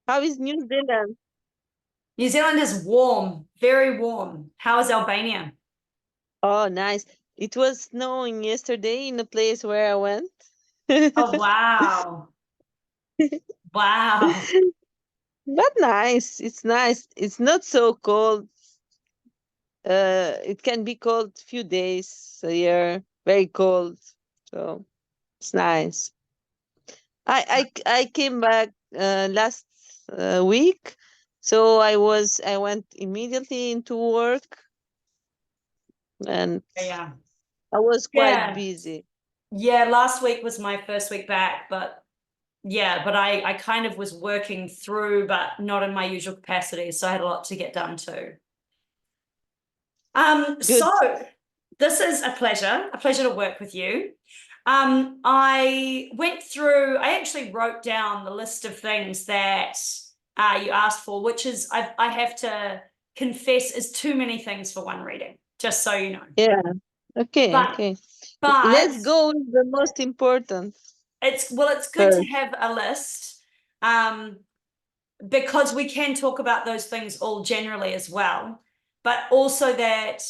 How is New Zealand? New Zealand is warm, very warm. How is Albania? Oh, nice. It was snowing yesterday in the place where I went. Oh, wow. Wow. But nice. It's nice. It's not so cold. It can be cold few days a year, very cold. So it's nice. I came back last week, so I went immediately into work, and Yeah. I was quite Yeah. busy. Yeah, last week was my first week back, but yeah, but I kind of was working through, but not in my usual capacity. So I had a lot to get done too. So Good. this is a pleasure to work with you. I actually wrote down the list of things that you asked for, which is, I have to confess, is too many things for one reading, just so you know. Yeah. Okay. But, Okay. but Let's go with the most important it's good to first. have a list, because we can talk about those things all generally as well, but also that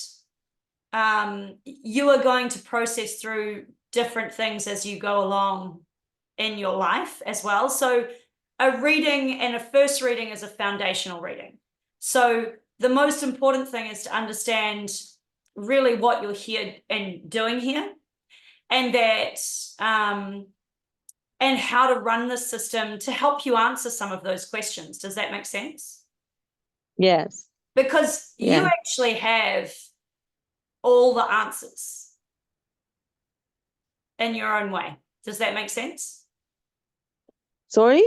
you are going to process through different things as you go along in your life as well. So a reading and a first reading is a foundational reading. So the most important thing is to understand really what you're here and doing here, and that and how to run the system to help you answer some of those questions. Does that make sense? Yes. Because you Yeah. actually have all the answers in your own way. Does that make sense? Sorry?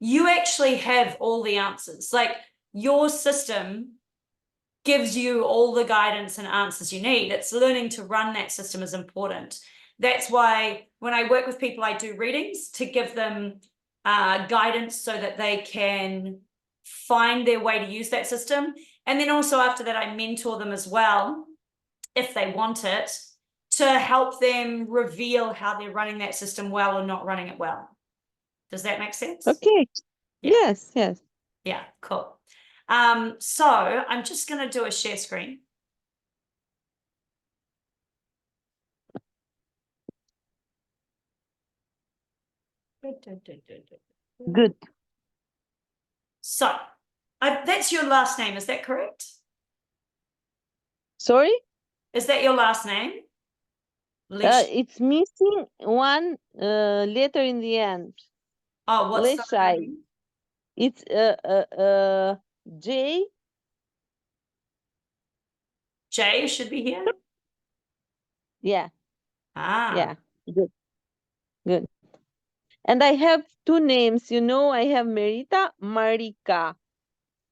You actually have all the answers. Like, your system gives you all the guidance and answers you need. It's learning to run that system is important. That's why when I work with people, I do readings to give them guidance so that they can find their way to use that system. And then also after that, I mentor them as well, if they want it, to help them reveal how they're running that system well or not running it well. Does that make sense? Okay. Yeah. Yes. Yes. Yeah, cool. So I'm just going to do a share screen. Good. So that's your last name, is that correct? Sorry? Is that your last name? Lesh. It's missing one letter in the end. Oh, what's the Leshai. name? It's J. J should be here. Yeah. Ah, Yeah. Good. Good. And I have two names. I have Merita, Marika.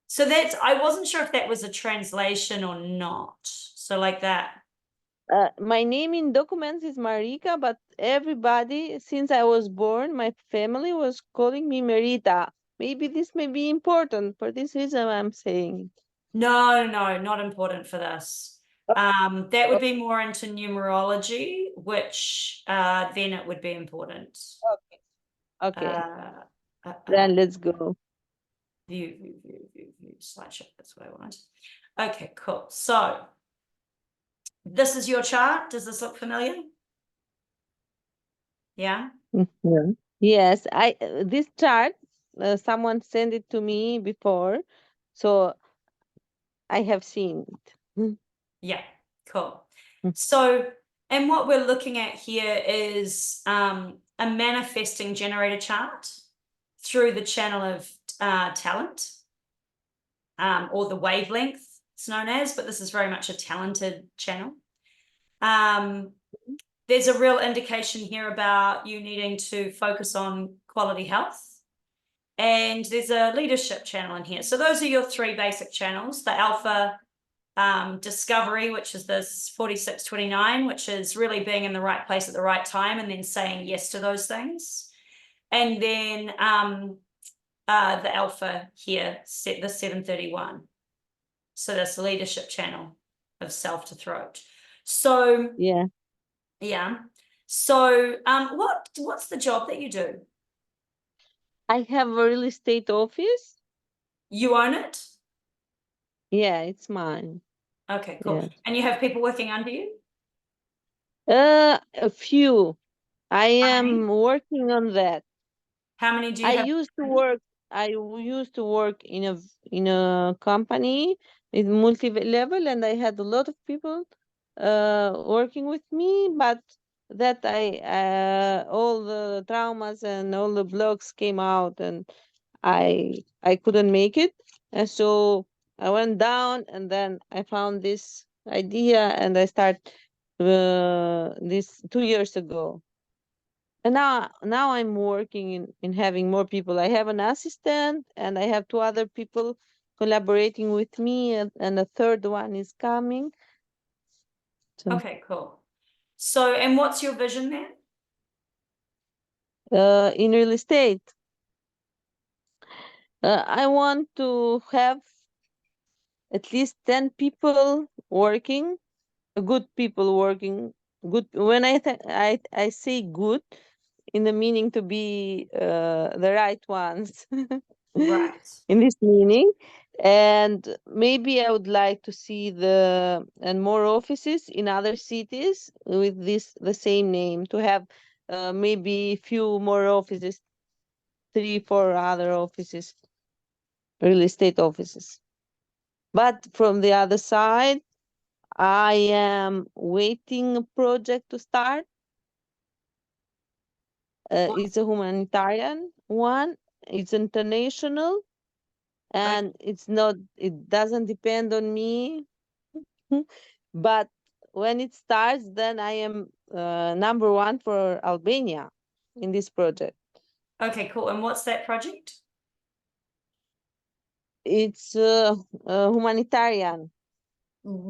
so I wasn't sure if that was a translation or not. So like that. My name in documents is Marika, but everybody, since I was born, my family was calling me Merita. Maybe this may be important. For this reason, I'm saying it. No, not important for this. That would Oh, be more into numerology, which then it would be important. okay. Okay. Uh, Then let's go. view, slideshow. That's what I want. Okay, cool. So this is your chart. Does this look familiar? Yeah. Yeah. Yes, this chart, someone sent it to me before, so I have seen it. Yeah, cool. Mm. So, and what we're looking at here is a manifesting generator chart through the channel of talent, or the wavelength it's known as, but this is very much a talented channel. There's a real indication here about you needing to focus on quality health. And there's a leadership channel in here. So those are your three basic channels: the alpha, discovery, which is this 4629, which is really being in the right place at the right time and then saying yes to those things. And then the alpha here, set the 731. So this leadership channel of self to throat. So Yeah. yeah. So what's the job that you do? I have a real estate office. You own it? Yeah, it's mine. Okay, cool. Yeah. And you have people working under you? A few. I How many? am working on that. How many do you I have? used to work. Used to work in a company with multi-level, and I had a lot of people working with me. But that all the traumas and all the blogs came out, and I couldn't make it, and so I went down, and then I found this idea, and I started this 2 years ago. And now I'm working in having more people. I have an assistant, and I have two other people collaborating with me, and a third one is coming. So, Okay, cool. So, and what's your vision there? in real estate, I want to have at least 10 people working, good people working. Good when I say good in the meaning to be the right ones. Right. In this meaning, and maybe I would like to see the and more offices in other cities with this the same name, to have maybe few more offices, 3 4 other offices, real estate offices. But from the other side, I am waiting a project to start. It's a humanitarian one. It's international, Okay, and it doesn't depend on me. But when it starts, then I am number one for Albania in this project. okay, cool. And what's that project? It's humanitarian.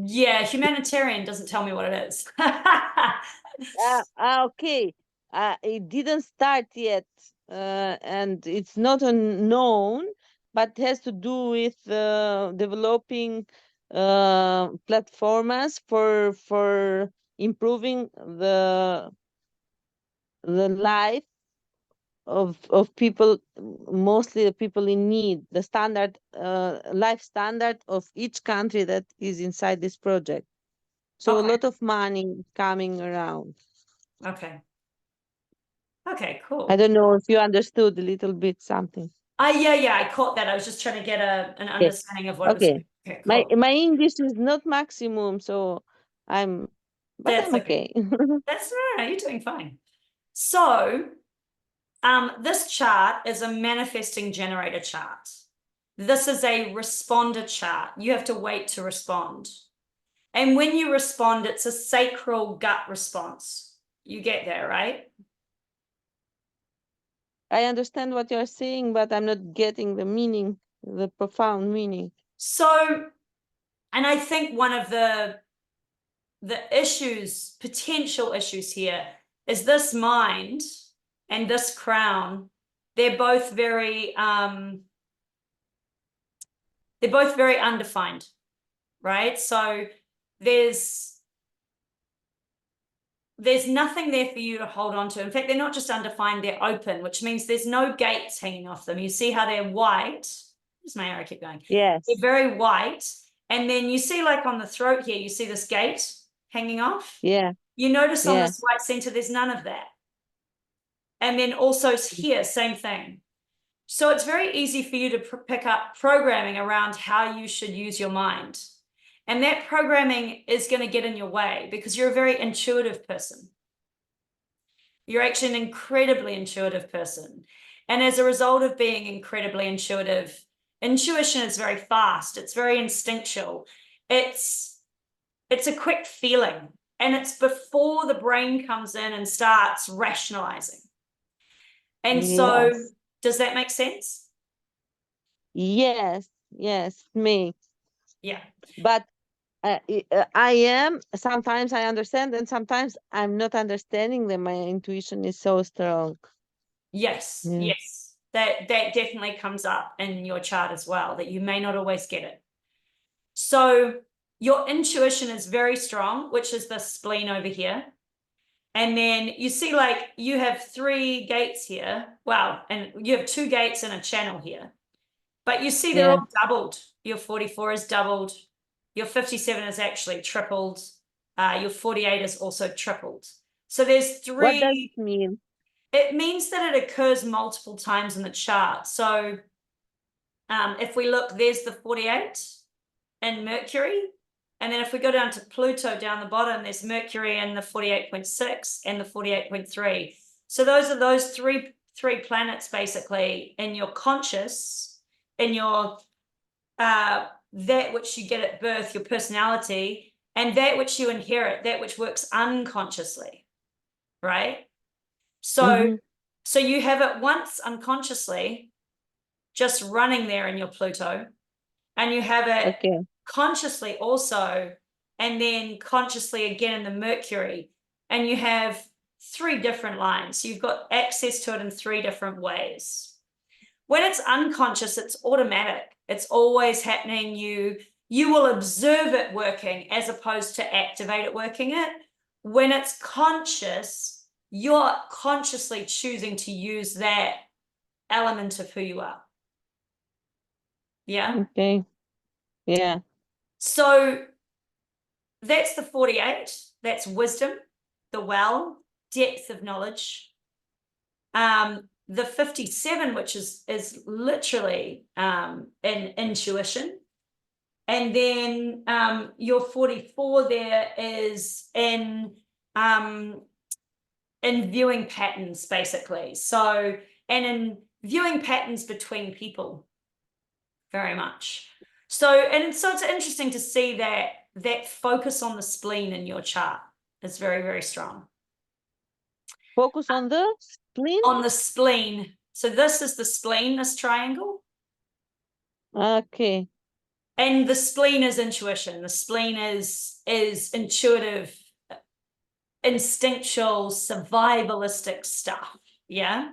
Yeah, humanitarian doesn't tell me what it is. Okay. It didn't start yet, and it's not unknown, but has to do with developing platforms for improving the life of people, mostly the people in need, the standard life standard of each country that is inside this project. So a Okay, lot of money coming around. okay. Okay, I cool. don't know if you understood a little bit something. Yeah, I caught that. I was just trying to get an Okay. understanding of what it was Okay. doing. Okay, My cool. my English is not maximum, so I'm but That's I'm okay. okay. That's no, you're doing fine. So, this chart is a manifesting generator chart. This is a responder chart. You have to wait to respond. And when you respond, it's a sacral gut response. You get there, right? I understand what you're saying, but I'm not getting the meaning, the profound meaning. So, and I think one of the issues, potential issues here, is this mind and this crown. They're both very undefined, right? So there's nothing there for you to hold on to. In fact, they're not just undefined, they're open, which means there's no gates hanging off them. You see how they're white? Where's my arrow? Keep going. Yes. They're very white. And then you see, like on the throat here, you see this gate hanging off. Yeah. You notice on Yeah. this white center, there's none of that. And then also here, same thing. So it's very easy for you to pick up programming around how you should use your mind. And that programming is going to get in your way because you're a very intuitive person. You're actually an incredibly intuitive person. And as a result of being incredibly intuitive, intuition is very fast. It's very instinctual. It's a quick feeling. And it's before the brain comes in and starts rationalizing. And so, Yes. does that make sense? Yes. Yes. Me. Yeah. But I am sometimes I understand, and sometimes I'm not understanding that my intuition is so strong. Yes, Yeah. yes. That definitely comes up in your chart as well, that you may not always get it. So your intuition is very strong, which is the spleen over here. And then you see, like, you have 3 gates here. Wow. And you have 2 gates and a channel here. But you see they're Yeah. all doubled. Your 44 is doubled. Your 57 is actually tripled. Your 48 is also tripled. So there's What does 3. it mean? It means that it occurs multiple times in the chart. So if we look, there's the 48 in Mercury. And then if we go down to Pluto down the bottom, there's Mercury and the 48.6 and the 48.3. So those are those three planets basically in your conscious, in your that which you get at birth, your personality, and that which you inherit, that which works unconsciously, right? So so you have it once unconsciously, just running there in your Pluto, and you have it Okay. consciously also, and then consciously again in the Mercury, and you have 3 different lines. So you've got access to it in 3 different ways. When it's unconscious, it's automatic. It's always happening. You will observe it working as opposed to activate it working it. When it's conscious, you're consciously choosing to use that element of who you are. Yeah. Okay. Yeah. So that's the 48. That's wisdom, the well, depth of knowledge. The 57, which is literally an intuition. And then your 44 there is in viewing patterns, basically. So, and in viewing patterns between people, very much. So, and so it's interesting to see that focus on the spleen in your chart is very, very strong. Focus on the spleen. On the spleen. So this is the spleen, this triangle. Okay. And the spleen is intuition. The spleen is intuitive, instinctual, survivalistic stuff. Yeah.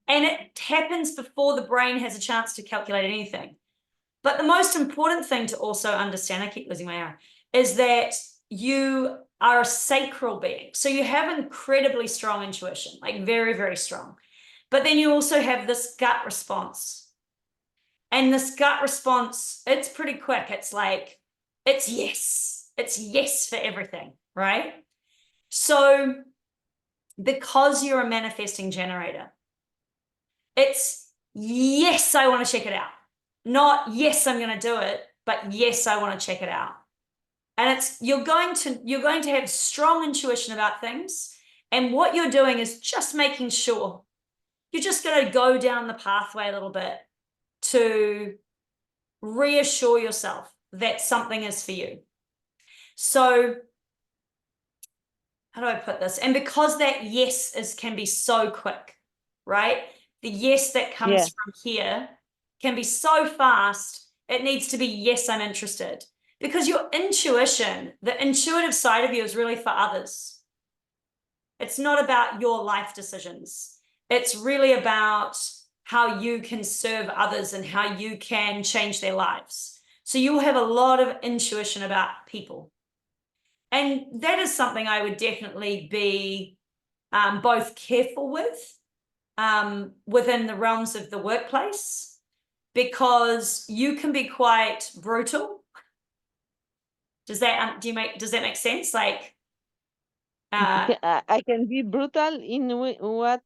And it happens before the brain has a chance to calculate anything. But the most important thing to also understand, I keep losing my arrow, is that you are a sacral being. So you have incredibly strong intuition, like very, very strong. But then you also have this gut response. And this gut response, it's pretty quick. It's like, it's yes. It's yes for everything, right? So because you're a manifesting generator, it's yes, I want to check it out. Not yes, I'm going to do it, but yes, I want to check it out. And it's you're going to have strong intuition about things. And what you're doing is just making sure you're just going to go down the pathway a little bit to reassure yourself that something is for you. So how do I put this? And because that yes can be so quick, right? The yes that comes from here can be so fast, it needs to be yes, I'm interested. Because your intuition, the intuitive side of you is really for others. It's not about your life decisions. It's really about how you can serve others and how you can change their lives. So you'll have a lot of intuition about people. And that is something I would definitely be both careful with within the realms of the workplace, because you can be quite brutal. Does that make sense? Like, I can be brutal in what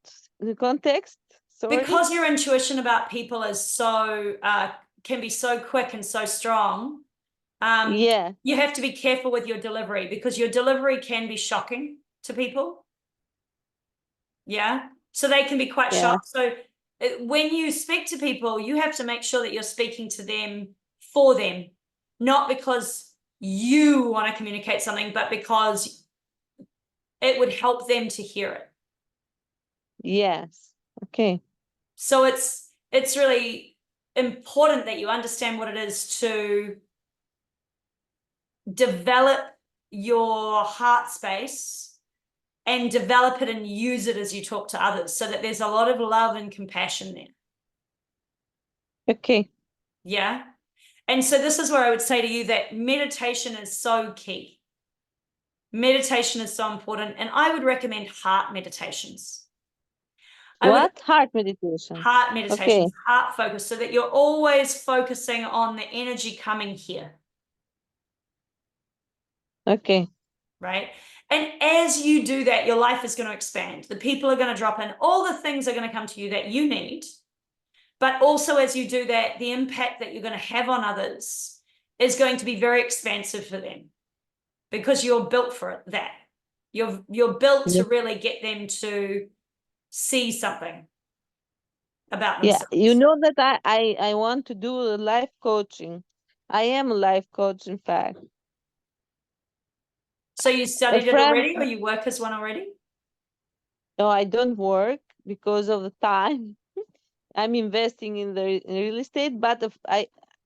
context? Sorry. because your intuition about people is so can be so quick and so strong. Yeah. You have to be careful with your delivery, because your delivery can be shocking to people. Yeah. So they can be quite shocked. So when you speak to people, you have to make sure that you're speaking to them for them, not because you want to communicate something, but because it would help them to hear it. Yes. Okay. So it's really important that you understand what it is to develop your heart space and develop it and use it as you talk to others, so that there's a lot of love and compassion there. Okay. Yeah. And so this is where I would say to you that meditation is so key. Meditation is so important, and I would recommend heart meditations. Heart meditation. Heart Okay. meditations, heart focus, so that you're always focusing on the energy coming here. Okay. Right? And as you do that, your life is going to expand. The people are going to drop in. All the things are going to come to you that you need. But also as you do that, the impact that you're going to have on others is going to be very expansive for them, because you're built for it, that. You're built to really get them to see something about themselves. Yeah, you know that I want to do life coaching. I am a life coach, in fact. So you A studied it friend, already, or you work as one already? no, I don't work because of the time. I'm investing in the in real estate, but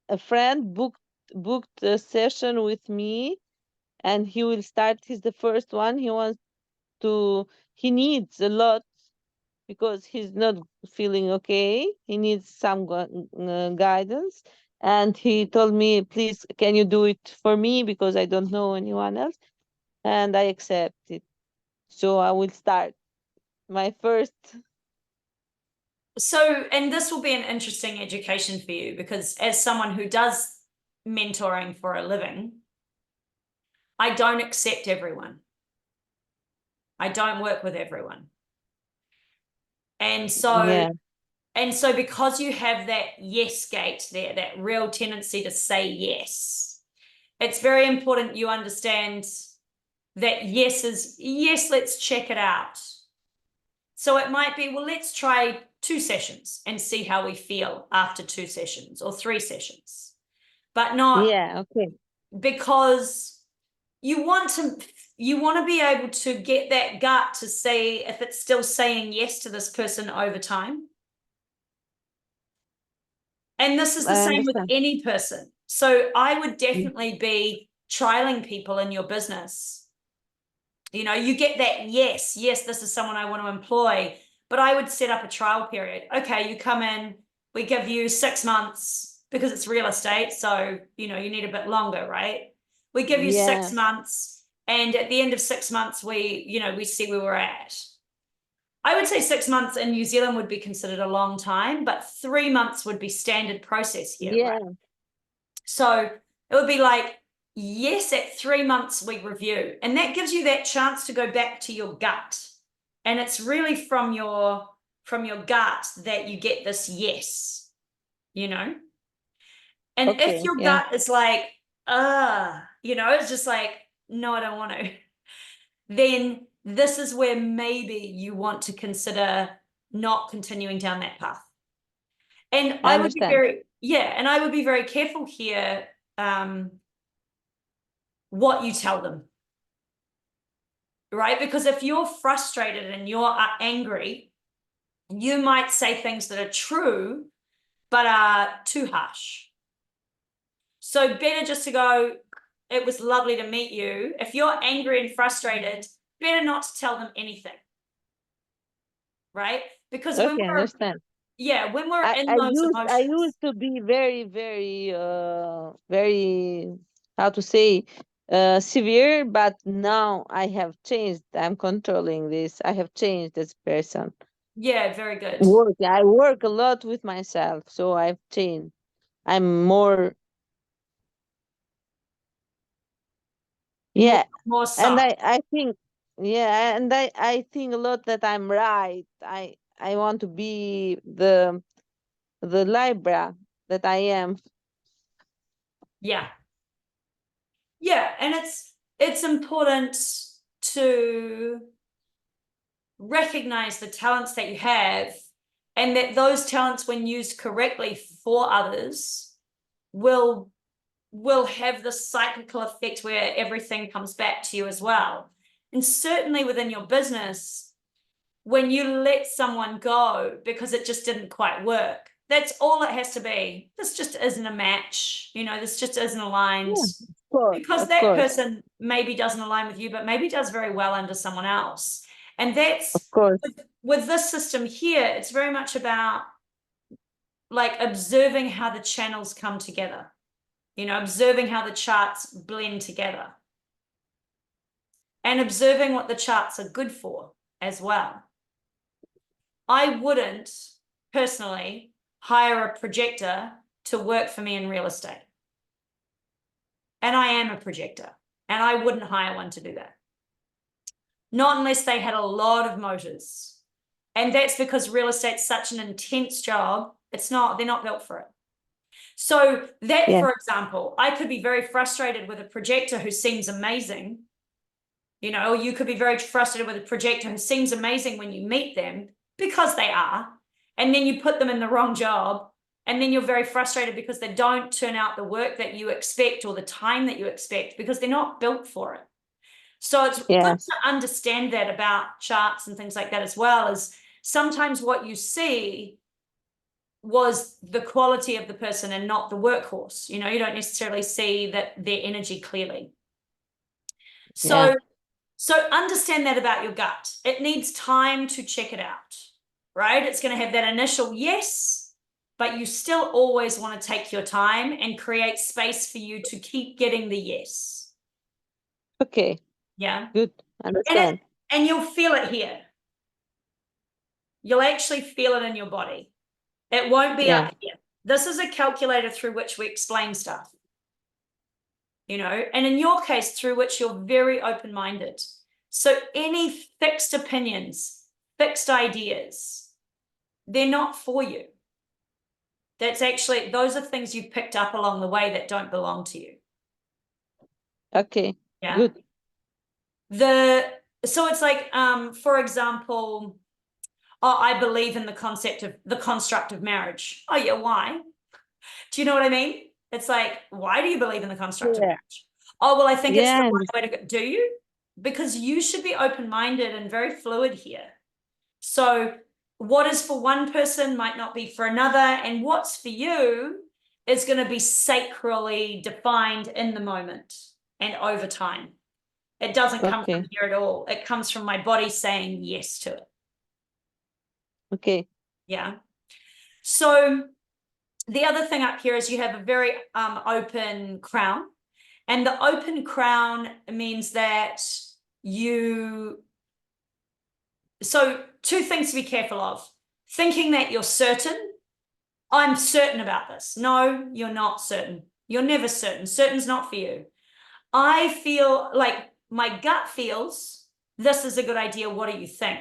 a friend booked a session with me, and he will start. He's the first one. He needs a lot because he's not feeling okay. He needs some guidance. And he told me, please, can you do it for me? Because I don't know anyone else. And I accept it. So I will start my first. So, and this will be an interesting education for you, because as someone who does mentoring for a living, I don't accept everyone. I don't work with everyone. And Yeah. so because you have that yes gate there, that real tendency to say yes, it's very important you understand that yes is yes, let's check it out. So it might be, well, let's try 2 sessions and see how we feel after 2 sessions or 3 sessions, but not Yeah. Okay. because you want to be able to get that gut to see if it's still saying yes to this person over time. And this is the I same with understand. any person. So I would definitely be trialing people in your business. You get that yes, this is someone I want to employ, but I would set up a trial period. Okay, you come in, we give you 6 months, because it's real estate, so you need a bit longer, right? We give you 6 Yeah. months, and at the end of 6 months, we see where we're at. I would say 6 months in New Zealand would be considered a long time, but 3 months would be standard process here, Yeah. right? So it would be like, yes, at 3 months we review, and that gives you that chance to go back to your gut. And it's really from your gut that you get this yes, And if Okay. your Yeah. gut is like, it's just like, no, I don't want to, then this is where maybe you want to consider not continuing down that path. And I I would be understand. very careful here, what you tell them, right? Because if you're frustrated and you're angry, you might say things that are true but are too harsh. So better just to go, it was lovely to meet you. If you're angry and frustrated, better not to tell them anything, right? Because Okay. I understand. when we're in those I emotions, used to be very, very, very, how to say, severe, but now I have changed. I'm controlling this. I have changed as a person. yeah, very good. I work a lot with myself, so I've changed. I'm more, more yeah, more and soft. I think, yeah, and I think a lot that I'm right. I want to be the Libra that I am. Yeah. Yeah, and it's important to recognize the talents that you have, and that those talents, when used correctly for others, will have the cyclical effect where everything comes back to you as well. And certainly within your business, when you let someone go because it just didn't quite work, that's all it has to be. This just isn't a match, this just isn't aligned, Yeah, of course, because of that course, person maybe doesn't align with you, but maybe does very well under someone else. And of that's course. with this system here, it's very much about like observing how the channels come together, observing how the charts blend together. and observing what the charts are good for as well. I wouldn't personally hire a projector to work for me in real estate. And I am a projector, and I wouldn't hire one to do that. Not unless they had a lot of motors. And that's because real estate's such an intense job. They're not built for it. So that, Yeah. for example, I could be very frustrated with a projector who seems amazing. You know, you could be very frustrated with a projector who seems amazing when you meet them, because they are. And then you put them in the wrong job. And then you're very frustrated because they don't turn out the work that you expect or the time that you expect, because they're not built for it. So it's good Yes. to understand that about charts and things like that as well, as sometimes what you see was the quality of the person and not the workhorse. You know, you don't necessarily see their energy clearly. So, Yeah. so understand that about your gut. It needs time to check it out, right? It's going to have that initial yes, but you still always want to take your time and create space for you to keep getting the yes. Okay. Yeah. Good. Understand. And you'll feel it here. You'll actually feel it in your body. It won't be up here. This is a calculator through which we explain stuff. You know, and in your case, through which you're very open-minded. So any fixed opinions, fixed ideas, they're not for you. That's actually, those are things you've picked up along the way that don't belong to you. Okay. Yeah. Good. So it's like, for example, I believe in the construct of marriage. Oh yeah, why? Do you know what I mean? It's like, why do you believe in the construct of marriage? Oh, well, I think it's the Yeah. right way to go. Do you? Because you should be open-minded and very fluid here. So what is for one person might not be for another, and what's for you is going to be sacrally defined in the moment and over time. It doesn't come from here at all. It comes from my body saying yes to it. Okay. Yeah. So the other thing up here is you have a very open crown. And the open crown means that so two things to be careful of. Thinking that you're certain. I'm certain about this. No, you're not certain. You're never certain. Certain's not for you. I feel like my gut feels this is a good idea. What do you think?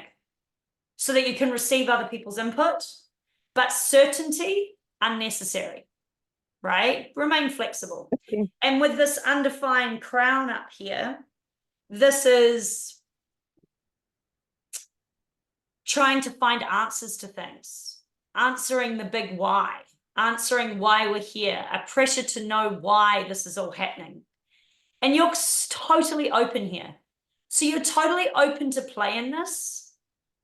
So that you can receive other people's input, but certainty, unnecessary, right? Remain flexible. Okay. And with this undefined crown up here, this is trying to find answers to things, answering the big why, answering why we're here, a pressure to know why this is all happening. And you're totally open here. So you're totally open to play in this,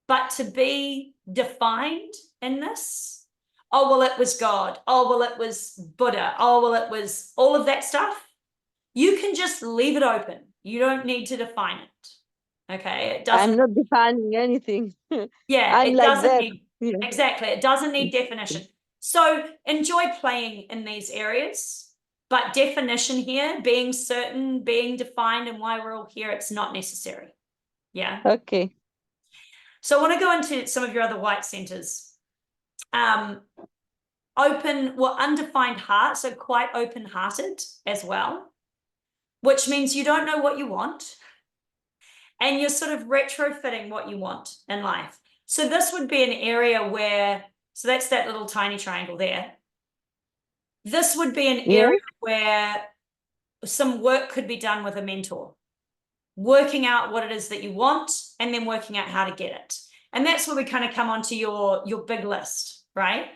but to be defined in this. Oh, well, it was God. Oh, well, it was Buddha. Oh, well, it was all of that stuff. You can just leave it open. You don't need to define it. Okay. It doesn't. I'm not defining anything. Yeah, I'm it like doesn't that. need. Yeah. Exactly. It doesn't need definition. So enjoy playing in these areas. But definition here, being certain, being defined, and why we're all here, it's not necessary. Yeah. Okay. So I want to go into some of your other white centers. Undefined heart, so quite open-hearted as well, which means you don't know what you want, and you're sort of retrofitting what you want in life. So this would be an area where, so that's that little tiny triangle there. This would be an area where some work could be done with a mentor, working out what it is that you want and then working out how to get it. And that's where we kind of come onto your big list, right?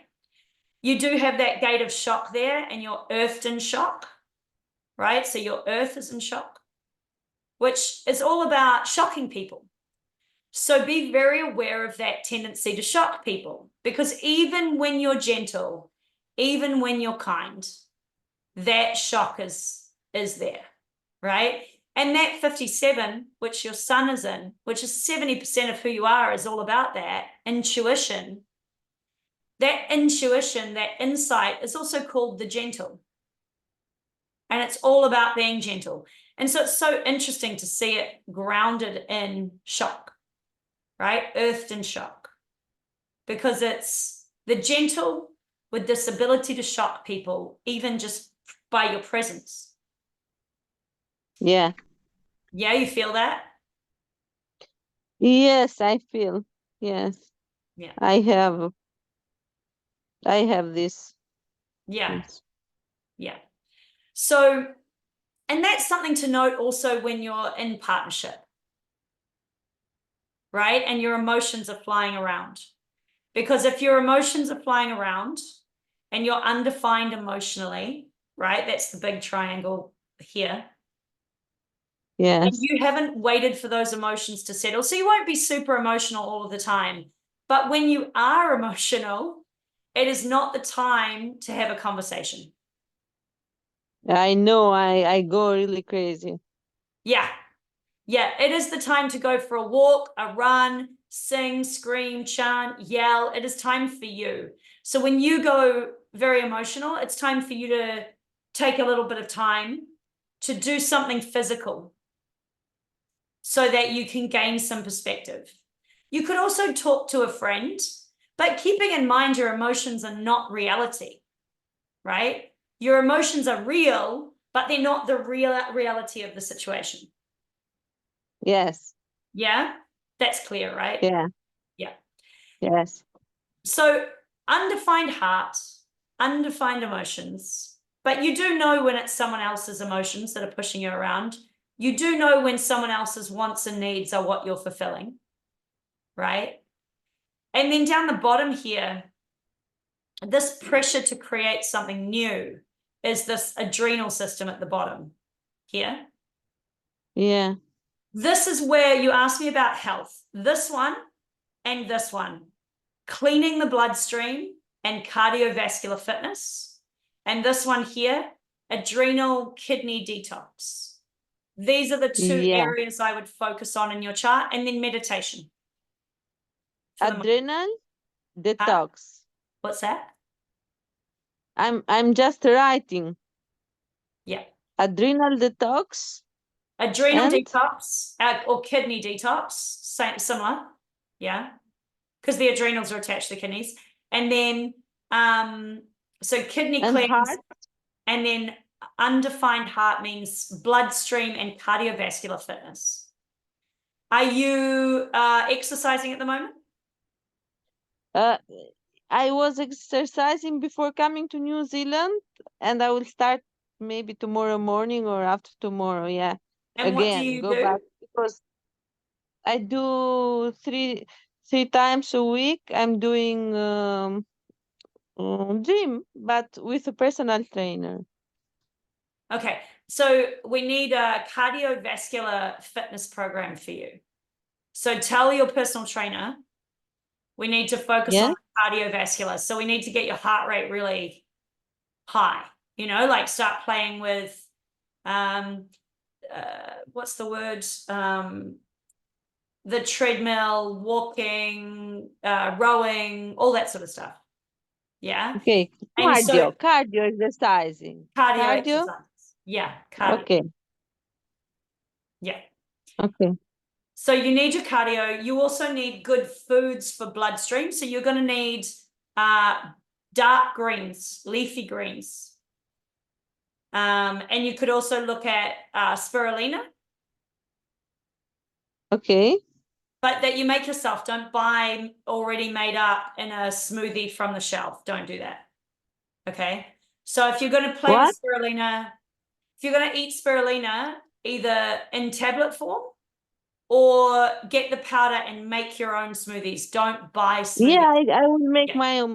You do have that gate of shock there, and you're earthed in shock, right? So your earth is in shock, which is all about shocking people. So be very aware of that tendency to shock people, because even when you're gentle, even when you're kind, that shock is there, right? And that 57, which your sun is in, which is 70% of who you are, is all about that intuition. That intuition, that insight is also called the gentle. and it's all about being gentle. And so it's so interesting to see it grounded in shock, right? Earthed in shock, because it's the gentle with this ability to shock people, even just by your presence. Yeah. Yeah, you feel that? Yes, I feel. Yes. Yeah. I have this. Yeah. Yes. Yeah. So, and that's something to note also when you're in partnership, right? And your emotions are flying around. Because if your emotions are flying around and you're undefined emotionally, right? That's the big triangle here. And Yes. you haven't waited for those emotions to settle. So you won't be super emotional all of the time. But when you are emotional, it is not the time to have a conversation. I know I go really crazy. Yeah. Yeah. It is the time to go for a walk, a run, sing, scream, chant, yell. It is time for you. So when you go very emotional, it's time for you to take a little bit of time to do something physical so that you can gain some perspective. You could also talk to a friend, but keeping in mind your emotions are not reality, right? Your emotions are real, but they're not the real reality of the situation. Yes. Yeah, that's clear, right? Yeah. Yeah. Yes. So undefined heart, undefined emotions, but you do know when it's someone else's emotions that are pushing you around. You do know when someone else's wants and needs are what you're fulfilling, right? And then down the bottom here, this pressure to create something new is this adrenal system at the bottom here. Yeah. This is where you asked me about health. This one and this one, cleaning the bloodstream and cardiovascular fitness. And this one here, adrenal kidney detox. These are the two Yeah. areas I would focus on in your chart, and then meditation. Adrenal Huh? detox. What's that? I'm just writing. Yeah. Adrenal detox Adrenal and detox or kidney detox, same, similar. Yeah. Because the adrenals are attached to the kidneys. And then, so kidney cleanse, heart. and then undefined heart means bloodstream and cardiovascular fitness. Are you exercising at the moment? Uh, I was exercising before coming to New Zealand, and I will start maybe tomorrow morning or after tomorrow. Yeah, And what do again, you go do? back because I do three times a week. I'm doing gym, but with a personal trainer. Okay, so we need a cardiovascular fitness program for you. So tell your personal trainer we need to focus Yeah, on cardiovascular. So we need to get your heart rate really high, like start playing with what's the word? The treadmill, walking, rowing, all that sort of stuff. Yeah. okay. And so Cardio exercising. cardio Cardio. exercise. Yeah, cardio. Okay, Yeah. okay. So you need your cardio. You also need good foods for bloodstream. So you're going to need dark greens, leafy greens. And you could also look at spirulina, Okay. but that you make yourself. Don't buy already made up in a smoothie from the shelf. Don't do that. Okay. So if you're going to play with What? spirulina, if you're going to eat spirulina, either in tablet form or get the powder and make your own smoothies. Don't buy Yeah, smoothies. I will make Yeah. my own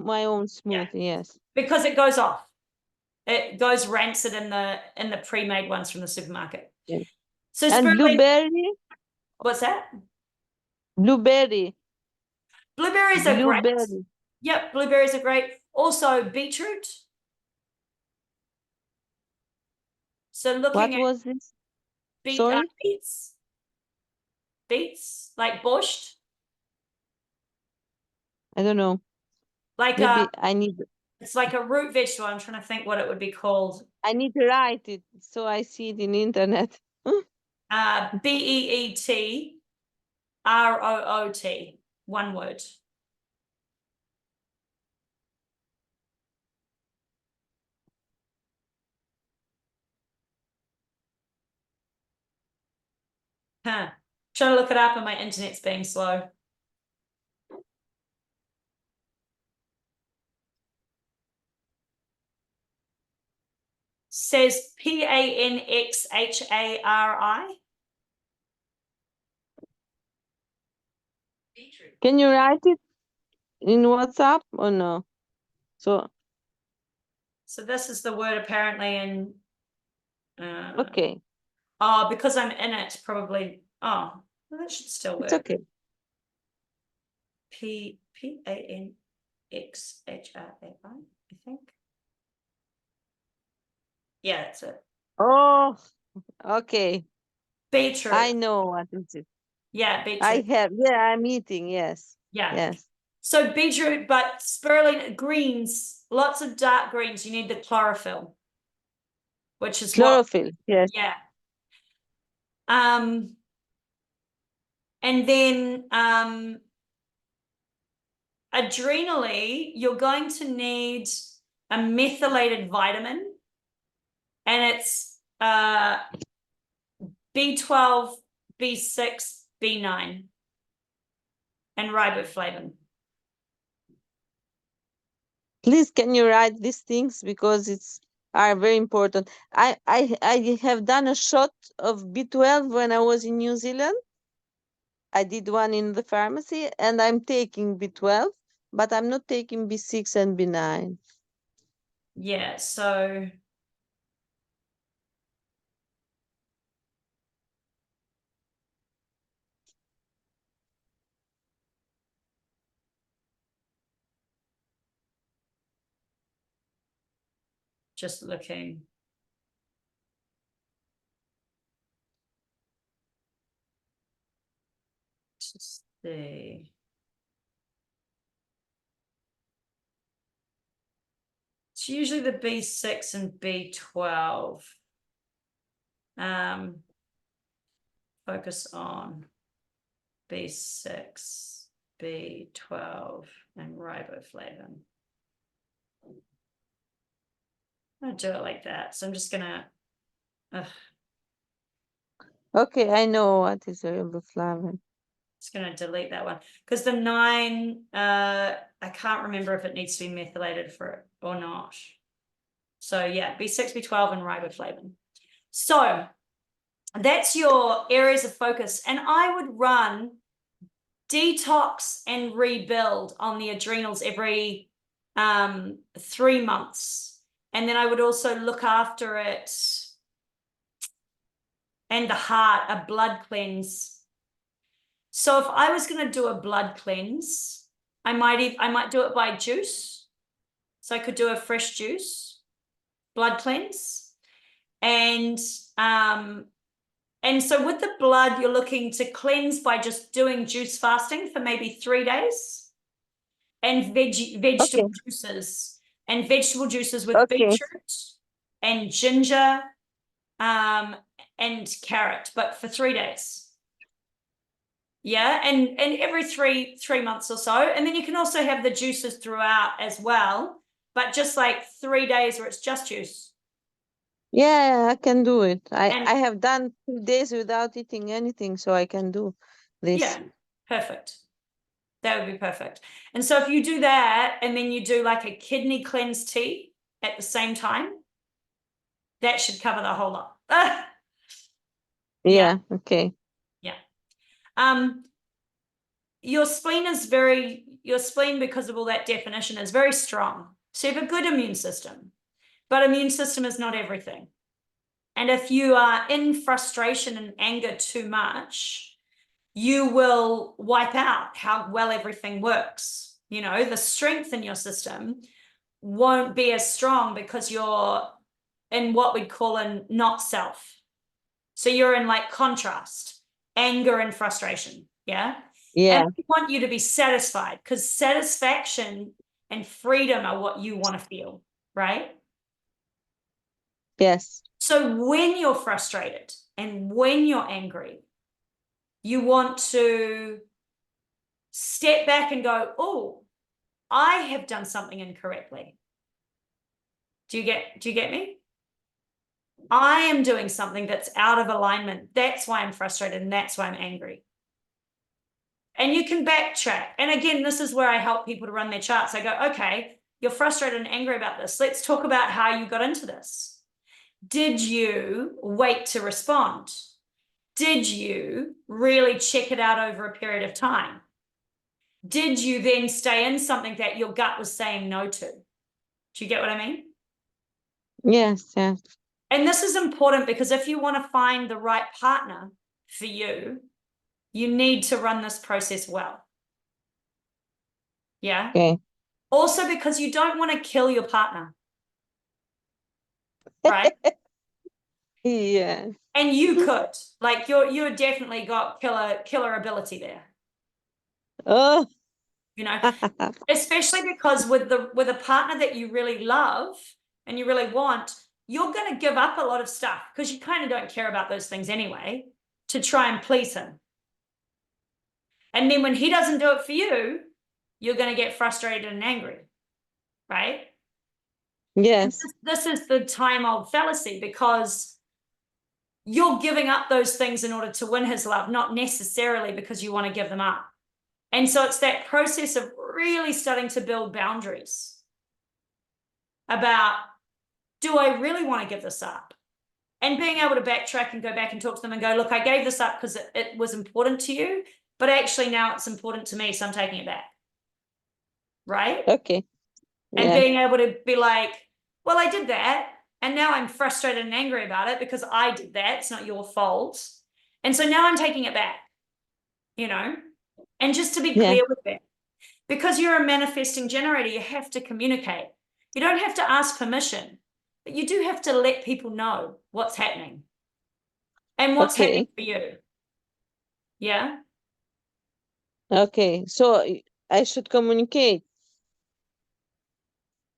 Yeah. smoothie. Yes. Because it goes off. It goes rancid in the pre-made ones from the supermarket. Yeah. So And spirulina, blueberry, what's that? blueberry, Blueberries are great. blueberry. Yep, blueberries are great. Also beetroot. So looking What at was this? Sorry, beets like borscht, I don't know. like Maybe I need. It's like a root vegetable. I'm trying to think what it would be called. I need to write it so I see it in internet. Beetroot, one word. Huh. Trying to look it up and my internet's being slow. Says Panxhari. Can you write it in WhatsApp or no? So this is the word apparently in okay, oh, because I'm in it, probably. Oh, well, that should still work. it's okay. Panxhri, I think. Yeah, that's it. Oh, okay. Beetroot. I know what is it. Yeah, beetroot. I'm eating, yes. Yeah. Yes. So beetroot, but spirulina greens, lots of dark greens. You need the chlorophyll, which is Chlorophyll, yes. yeah. And then adrenally, you're going to need a methylated vitamin, and it's B12, B6, B9, and riboflavin. Please, can you write these things because are very important. I have done a shot of B12 when I was in New Zealand. I did one in the pharmacy, and I'm taking B12, but I'm not taking B6 and B9. Yeah, so just looking. Just see. It's usually the B6 and B12. Focus on B6, B12, and riboflavin. I'm gonna do it like that. So I'm just gonna. Okay, I know what is riboflavin. Just gonna delete that one because the 9. I can't remember if it needs to be methylated for it or not. So yeah, B6, B12, and riboflavin. So that's your areas of focus, and I would run detox and rebuild on the adrenals every 3 months, and then I would also look after it and the heart, a blood cleanse. So if I was going to do a blood cleanse, I might do it by juice. So I could do a fresh juice blood cleanse, and so with the blood, you're looking to cleanse by just doing juice fasting for maybe 3 days, and vegetable juices with beetroot and ginger, and carrot, but for 3 days. Yeah, and every three months or so, and then you can also have the juices throughout as well, but just like 3 days where it's just juice. Yeah, I can do it. I have done 2 days without eating anything, so I can do this. Yeah, perfect. That would be perfect. And so if you do that, and then you do like a kidney cleanse tea at the same time, that should cover the whole lot. Yeah, okay. Yeah. Your spleen, because of all that definition, is very strong. So you have a good immune system, but immune system is not everything. And if you are in frustration and anger too much, you will wipe out how well everything works. You know, the strength in your system won't be as strong because you're in what we'd call a not self. So you're in like contrast, anger and frustration. Yeah. Yeah. And we want you to be satisfied, because satisfaction and freedom are what you want to feel, right? Yes. So when you're frustrated and when you're angry, you want to step back and go, oh, I have done something incorrectly. Do you get me? I am doing something that's out of alignment. That's why I'm frustrated and that's why I'm angry. And you can backtrack. And again, this is where I help people to run their charts. I go, okay, you're frustrated and angry about this. Let's talk about how you got into this. Did you wait to respond? Did you really check it out over a period of time? Did you then stay in something that your gut was saying no to? Do you get what I mean? Yes, yes. And this is important because if you want to find the right partner for you, you need to run this process well. Yeah. Okay. Also because you don't want to kill your partner. Right? Yeah. And you could. Like you're definitely got killer ability there. Oh. You know, especially because with a partner that you really love and you really want, you're going to give up a lot of stuff because you kind of don't care about those things anyway to try and please him. And then when he doesn't do it for you, you're going to get frustrated and angry, right? Yes. This is the time-old fallacy because you're giving up those things in order to win his love, not necessarily because you want to give them up. And so it's that process of really starting to build boundaries about, do I really want to give this up? And being able to backtrack and go back and talk to them and go, look, I gave this up because it was important to you, but actually now it's important to me, so I'm taking it back. Right? Okay. And Yeah. being able to be like, well, I did that, and now I'm frustrated and angry about it because I did that. It's not your fault. And so now I'm taking it back, you know? And just to be Yeah. clear with that, because you're a manifesting generator, you have to communicate. You don't have to ask permission, but you do have to let people know what's happening and what's happening Okay. for you. Yeah? Okay. So I should communicate things.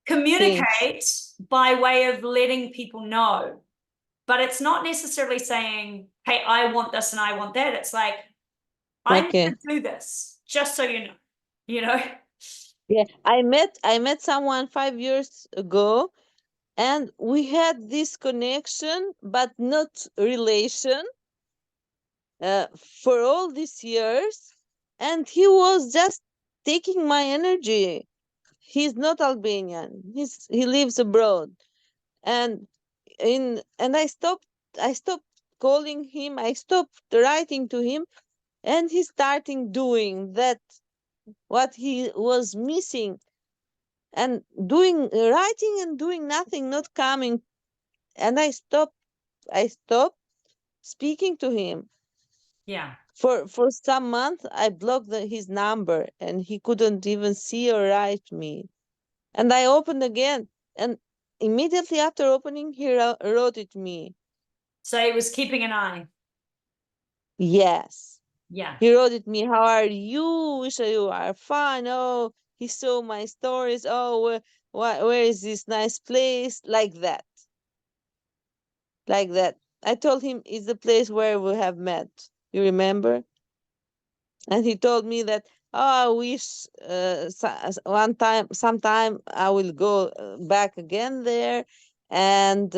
Communicate by way of letting people know. But it's not necessarily saying, hey, I want this and I want that. It's like, I need Okay. to do this, just so you know? Yeah. I met someone 5 years ago, and we had this connection, but not relation, for all these years. And he was just taking my energy. He's not Albanian. He lives abroad. And I stopped calling him. I stopped writing to him, and he starting doing that what he was missing, and doing writing and doing nothing, not coming. And I stopped speaking to him. Yeah. For some months I blocked his number, and he couldn't even see or write me. And I opened again, and immediately after opening he wrote it me. So it was keeping an eye. Yes. Yeah. He wrote it me, how are you? Wish you are fine. Oh, he saw my stories. Oh, where is this nice place? Like that. Like that. I told him it's the place where we have met. You remember? And he told me that, oh, I wish sometime I will go back again there. And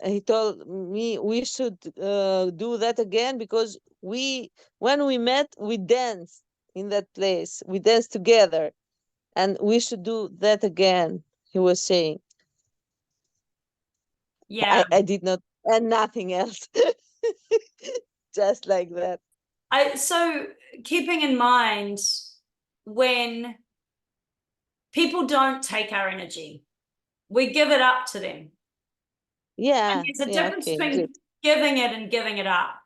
he told me we should do that again, because when we met, we danced in that place. We danced together, and we should do that again. He was saying. Yeah. I did not, and nothing else. Just like that. So keeping in mind when people don't take our energy, we give it up to them. And Yeah. there's a Yeah. difference Okay. Good. between giving it and giving it up.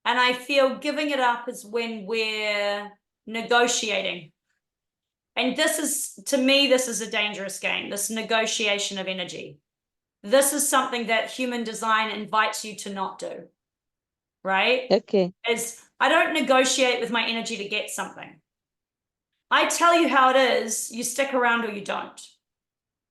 And I feel giving it up is when we're negotiating. And this is, to me, this is a dangerous game, this negotiation of energy. This is something that human design invites you to not do, right? Okay. Is I don't negotiate with my energy to get something. I tell you how it is, you stick around or you don't.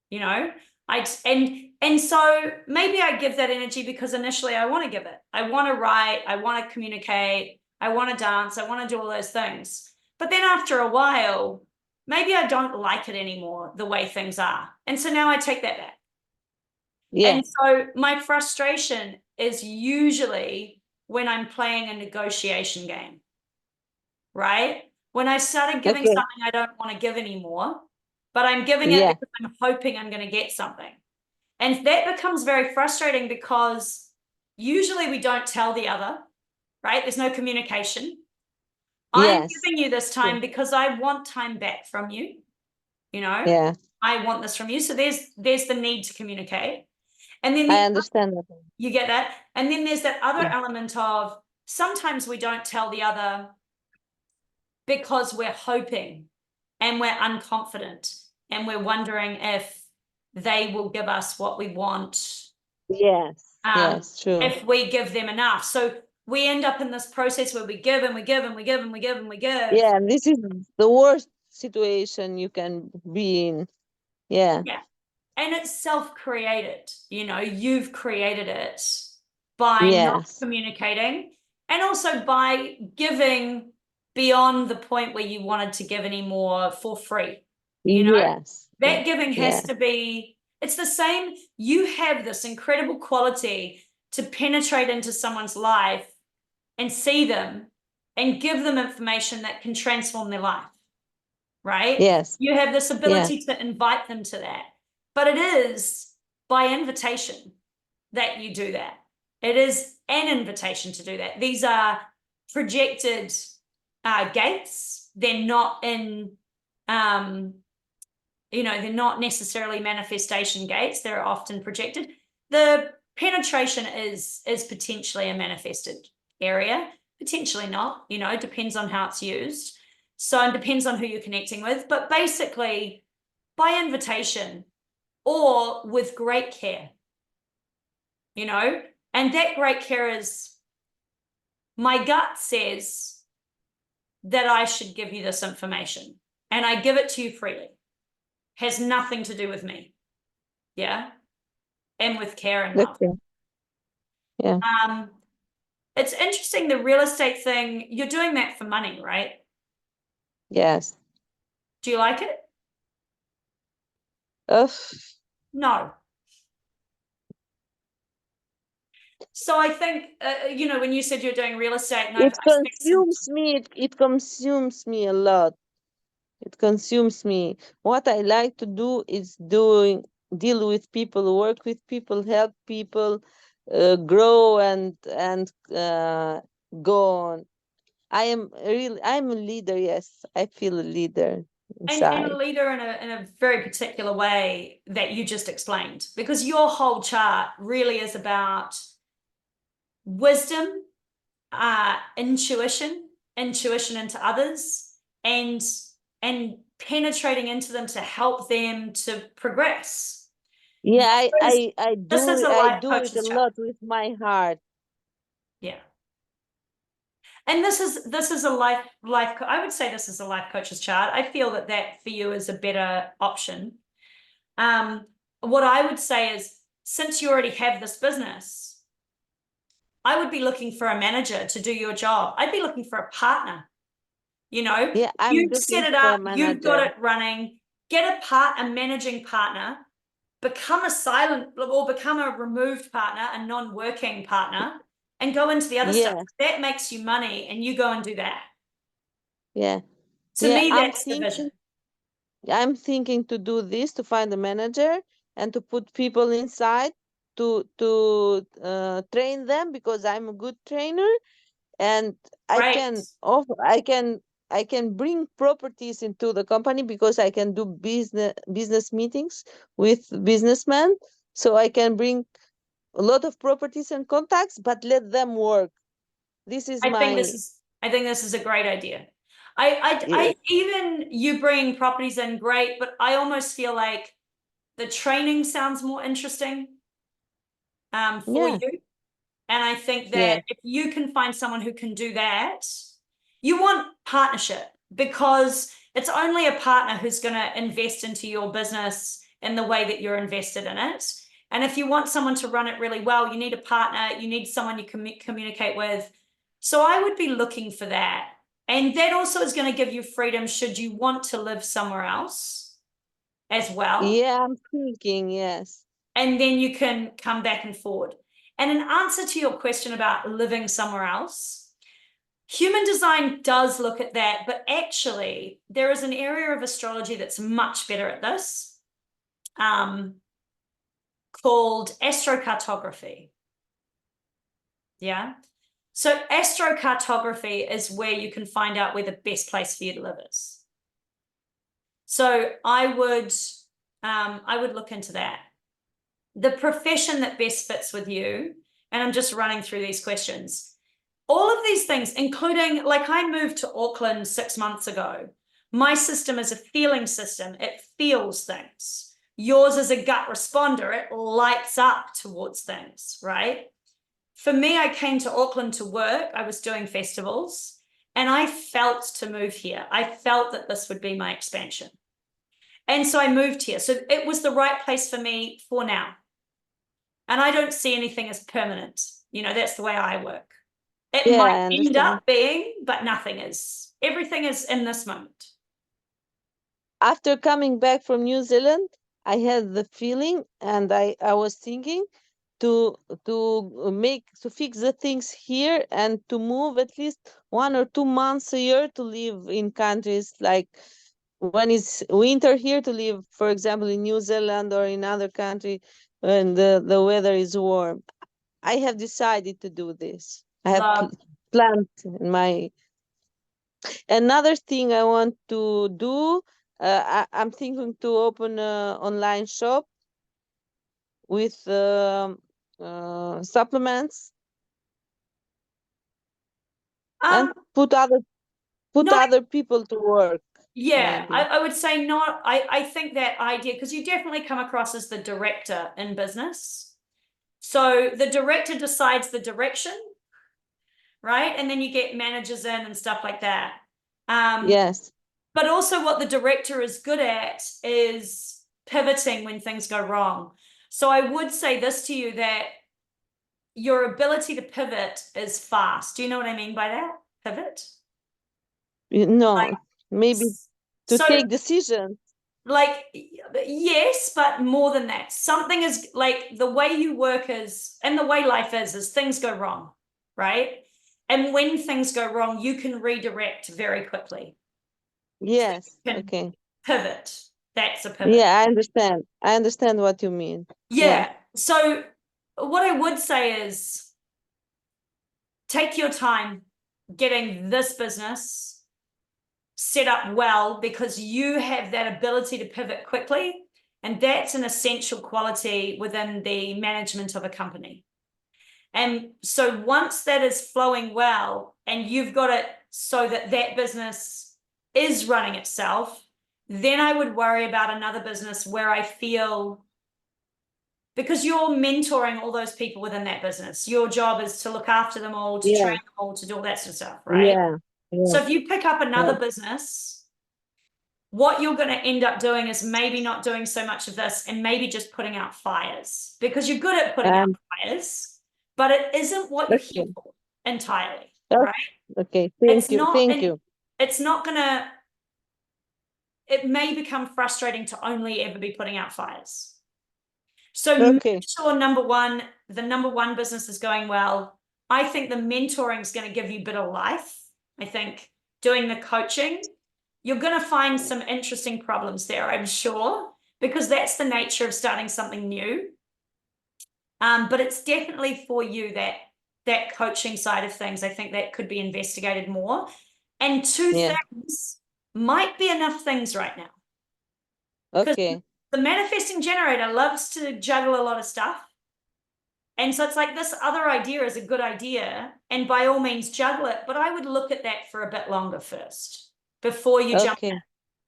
You know, and so maybe I give that energy because initially I want to give it. I want to write, I want to communicate, I want to dance, I want to do all those things. But then after a while, maybe I don't like it anymore, the way things are. And so now I take that back. Yeah. And so my frustration is usually when I'm playing a negotiation game, right? When I started giving Okay. something I don't want to give anymore, but I'm giving it Yeah. because I'm hoping I'm going to get something. And that becomes very frustrating because usually we don't tell the other, right? There's no communication. I'm Yes. giving you this time because I want time back from you. You know, Yeah. I want this from you. So there's the need to communicate. And then I understand that. you get that. And then there's that other Yeah. element of sometimes we don't tell the other because we're hoping and we're unconfident and we're wondering if they will give us what we want, Yes. Yes. True. if we give them enough. So we end up in this process where we give and we give and we give and we give and we give. Yeah. This is the worst situation you can be in. Yeah. Yeah. And it's self-created, you know, you've created it by not Yes. communicating and also by giving beyond the point where you wanted to give anymore for free. You know, Yes. that giving Yeah. has to be, it's the same. You have this incredible quality to penetrate into someone's life and see them and give them information that can transform their life, right? Yes. You have this Yeah. ability to invite them to that. But it is by invitation that you do that. It is an invitation to do that. These are projected gates. They're not in, they're not necessarily manifestation gates. They're often projected. The penetration is potentially a manifested area, potentially not, it depends on how it's used. So it depends on who you're connecting with, but basically by invitation or with great care, and that great care is my gut says that I should give you this information and I give it to you freely. Has nothing to do with me. Yeah. And with care and love. Okay. Yeah. It's interesting, the real estate thing, you're doing that for money, right? Yes. Do you like it? Ugh. No. So I think, when you said you're doing real estate, and It I spent some. consumes me. It consumes me a lot. It consumes me. What I like to do is deal with people, work with people, help people grow and go on. I'm a leader. Yes, I feel a leader And a inside. leader in a very particular way that you just explained, because your whole chart really is about wisdom, intuition into others, and penetrating into them to help them to progress. Yeah, I This is do a I life do it a coach's chart. lot with my heart. Yeah. And this is a life I would say this is a life coach's chart. I feel that for you is a better option. What I would say is, since you already have this business, I would be looking for a manager to do your job. I'd be looking for a partner. Yeah, I'm You've set looking it for a up, you've got manager. it running. Get a managing partner, become a silent or become a removed partner, a non-working partner, and go into the other stuff. Yes, That makes you money, and you go and do that. yeah, To yeah. me, that's the vision. I'm thinking to do this, to find a manager and to put people inside to train them, because I'm a good trainer, and Right. I can bring properties into the company, because I can do business meetings with businessmen, so I can bring a lot of properties and contacts, but let them work. This is I think my. this is I think this is a great idea. I Yes. even you bring properties in, great, but I almost feel like the training sounds more interesting for Yeah. you. And I think Yeah. that if you can find someone who can do that, you want partnership, because It's only a partner who's going to invest into your business in the way that you're invested in it. And if you want someone to run it really well, you need a partner, you need someone you can communicate with. So I would be looking for that. And that also is going to give you freedom should you want to live somewhere else as well. Yeah, I'm thinking, yes. And then you can come back and forward. And in answer to your question about living somewhere else, human design does look at that, but actually there is an area of astrology that's much better at this, called astrocartography. Yeah. So astrocartography is where you can find out where the best place for you to live is. So I would look into that. The profession that best fits with you, and I'm just running through these questions. All of these things, including, like, I moved to Auckland 6 months ago. My system is a feeling system. It feels things. Yours is a gut responder. It lights up towards things, right? For me, I came to Auckland to work. I was doing festivals, and I felt to move here. I felt that this would be my expansion. And so I moved here. So it was the right place for me for now. And I don't see anything as permanent. You know, that's the way I work. It Yeah, I might end understand. up being, but nothing is. Everything is in this moment. After coming back from New Zealand, I had the feeling, and I was thinking to fix the things here and to move at least 1 or 2 months a year to live in countries like when it's winter here, to live, for example, in New Zealand or in other country when the weather is warm. I have decided to do this. I have Love. planned in my. Another thing I want to do, I'm thinking to open an online shop with supplements and put Not, other people to work. yeah, Maybe. I would say not. I think that idea, because you definitely come across as the director in business. So the director decides the direction, right? And then you get managers in and stuff like that. Yes. But also what the director is good at is pivoting when things go wrong. So I would say this to you, that your ability to pivot is fast. Do you know what I mean by that? Pivot? No, Like, maybe to so, take decisions. like, yes, but more than that. Something is like the way you work is, and the way life is things go wrong, right? And when things go wrong, you can redirect very quickly. Yes. You can Okay. pivot. That's a pivot. Yeah, I understand. I understand what you mean. Yeah. So what I would say is take your time getting this business set up well, because you have that ability to pivot quickly. And that's an essential quality within the management of a company. And so once that is flowing well and you've got it so that that business is running itself, then I would worry about another business where I feel, because you're mentoring all those people within that business. Your job is to look after them all, to Yeah. train them all, to do all that sort of stuff, right? Yeah. So Yeah. if you pick up another business, what you're going to end up doing is maybe not doing so much of this and maybe just putting out fires, because you're good at putting out fires, but it isn't what you're here Okay. for entirely, Oh, right? okay. It's Thank you. not, Thank and you. it's not gonna, it may become frustrating to only ever be putting out fires. So Okay. make sure, number one, the number one business is going well. I think the mentoring is going to give you a bit of life. I think doing the coaching, you're going to find some interesting problems there, I'm sure, because that's the nature of starting something new. But it's definitely for you, that coaching side of things. I think that could be investigated more. And two Yeah. things might be enough things right now. Because Okay. the manifesting generator loves to juggle a lot of stuff. And so it's like, this other idea is a good idea, and by all means juggle it, but I would look at that for a bit longer first before you jump in, Okay.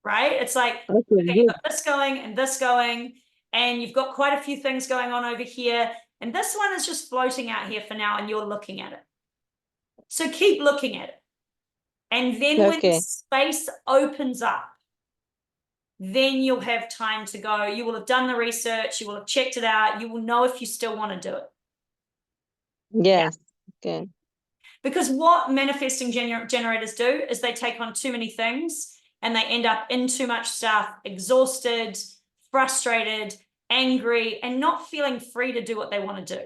right? It's like, Okay. okay, you've Good. got this going and this going, and you've got quite a few things going on over here, and this one is just floating out here for now, and you're looking at it. So keep looking at it. And then when Okay. space opens up then you'll have time to go. You will have done the research, you will have checked it out, you will know if you still want to do it. Yes. Okay. Because what manifesting generators do is they take on too many things and they end up in too much stuff, exhausted, frustrated, angry, and not feeling free to do what they want to do.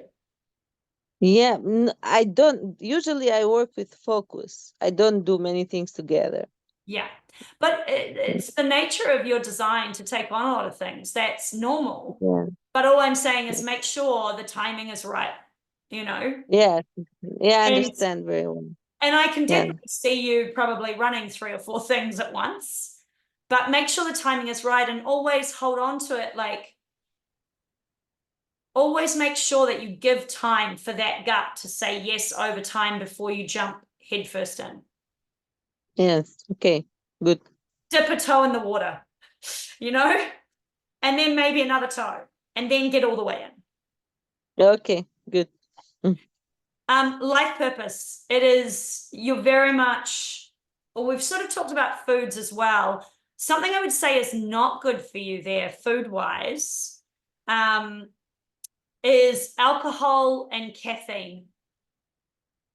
Yeah, I don't usually I work with focus. I don't do many things together. Yeah, but it's the nature of your design to take on a lot of things. That's normal. Yeah. But all I'm saying is make sure the timing is right, you know? Yeah. Yeah, I And understand very well. I can Yeah. definitely see you probably running 3 or 4 things at once, but make sure the timing is right and always hold on to it. Like, always make sure that you give time for that gut to say yes over time before you jump headfirst in. Yes. Okay. Good. Dip a toe in the water, you know, and then maybe another toe, and then get all the way in. Okay. Good. Life purpose. It is, you're very much, well, we've sort of talked about foods as well. Something I would say is not good for you there, food-wise, is alcohol and caffeine.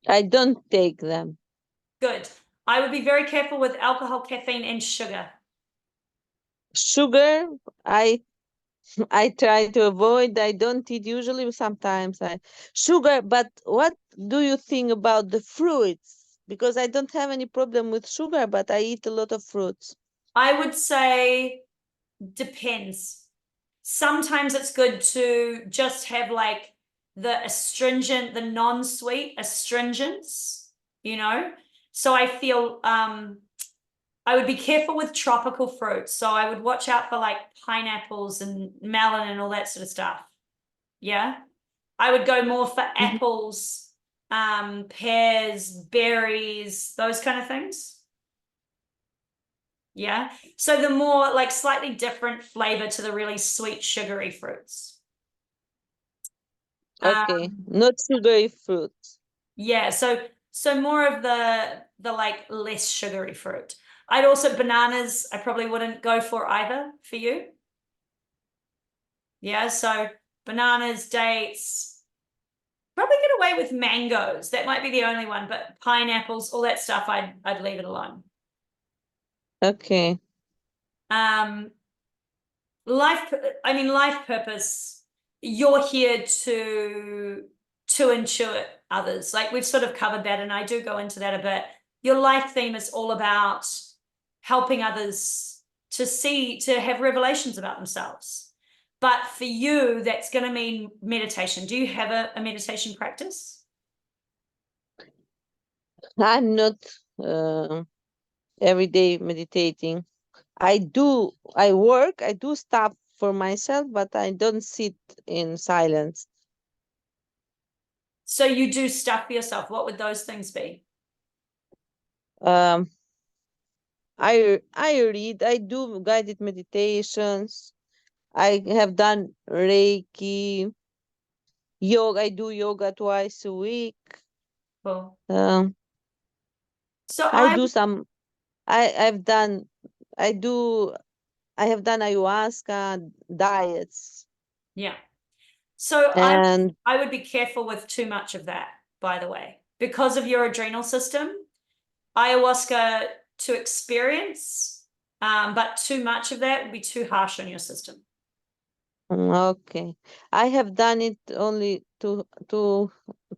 I don't take them. Good. I would be very careful with alcohol, caffeine, and sugar. Sugar, I try to avoid. I don't eat usually. Sometimes I sugar. But what do you think about the fruits? Because I don't have any problem with sugar, but I eat a lot of fruits. I would say depends. Sometimes it's good to just have like the astringent, the non-sweet astringents, you know? So I feel I would be careful with tropical fruits. So I would watch out for like pineapples and melon and all that sort of stuff. Yeah. I would go more for Mhm. apples, pears, berries, those kind of things. Yeah. So the more like slightly different flavor to the really sweet, sugary fruits. Okay, Um, not sugary fruits. yeah. So more of the like less sugary fruit. I'd also bananas, I probably wouldn't go for either for you. Yeah. So bananas, dates, probably get away with mangoes. That might be the only one, but pineapples, all that stuff, I'd leave it alone. Okay. Um, life purpose, you're here to ensure others. Like we've sort of covered that, and I do go into that a bit. Your life theme is all about helping others to have revelations about themselves. But for you, that's going to mean meditation. Do you have a meditation practice? I'm not uh, every day meditating. I do stuff for myself, but I don't sit in silence. So you do stuff for yourself. What would those things be? Um, I read, I do guided meditations. I have done Reiki, yoga. I do yoga twice a week. Cool. Um, So I do some. I've done. I do. I have done ayahuasca diets, yeah. So and I would be careful with too much of that, by the way, because of your adrenal system. Ayahuasca to experience, but too much of that would be too harsh on your system. okay, I have done it only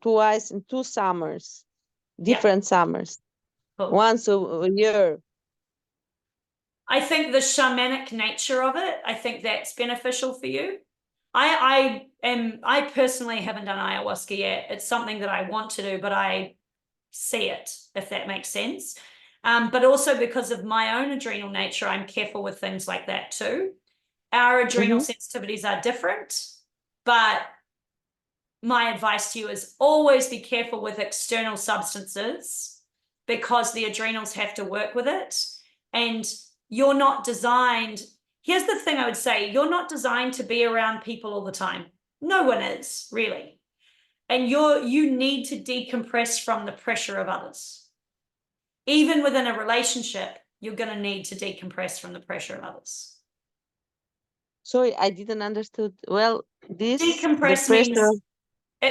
twice in 2 summers, Yeah, different summers, cool. once a year. I think the shamanic nature of it, I think that's beneficial for you. I personally haven't done ayahuasca yet. It's something that I want to do, but I see it, if that makes sense. But also because of my own adrenal nature, I'm careful with things like that too. Our adrenal Mm-hmm. sensitivities are different, but my advice to you is always be careful with external substances because the adrenals have to work with it. And you're not designed, here's the thing I would say, you're not designed to be around people all the time. No one is, really. And you need to decompress from the pressure of others. Even within a relationship, you're going to need to decompress from the pressure of others. Sorry, I didn't understood. Well, the Decompress pressure.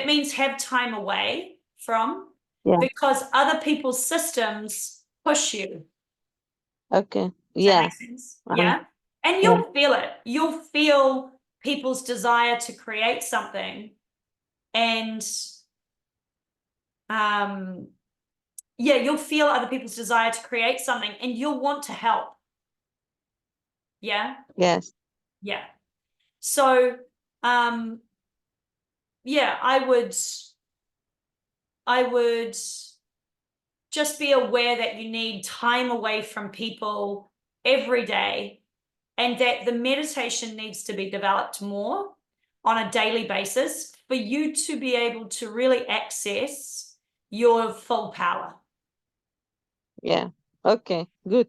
means have time away from, Yeah. because other people's systems push you. Okay. Does that Yeah. make sense? Um, Yeah. And yeah. you'll feel it. You'll feel people's desire to create something. And yeah, you'll feel other people's desire to create something and you'll want to help. Yeah. Yes. Yeah. So yeah, I would just be aware that you need time away from people every day, and that the meditation needs to be developed more on a daily basis for you to be able to really access your full power. Yeah. Okay. Good.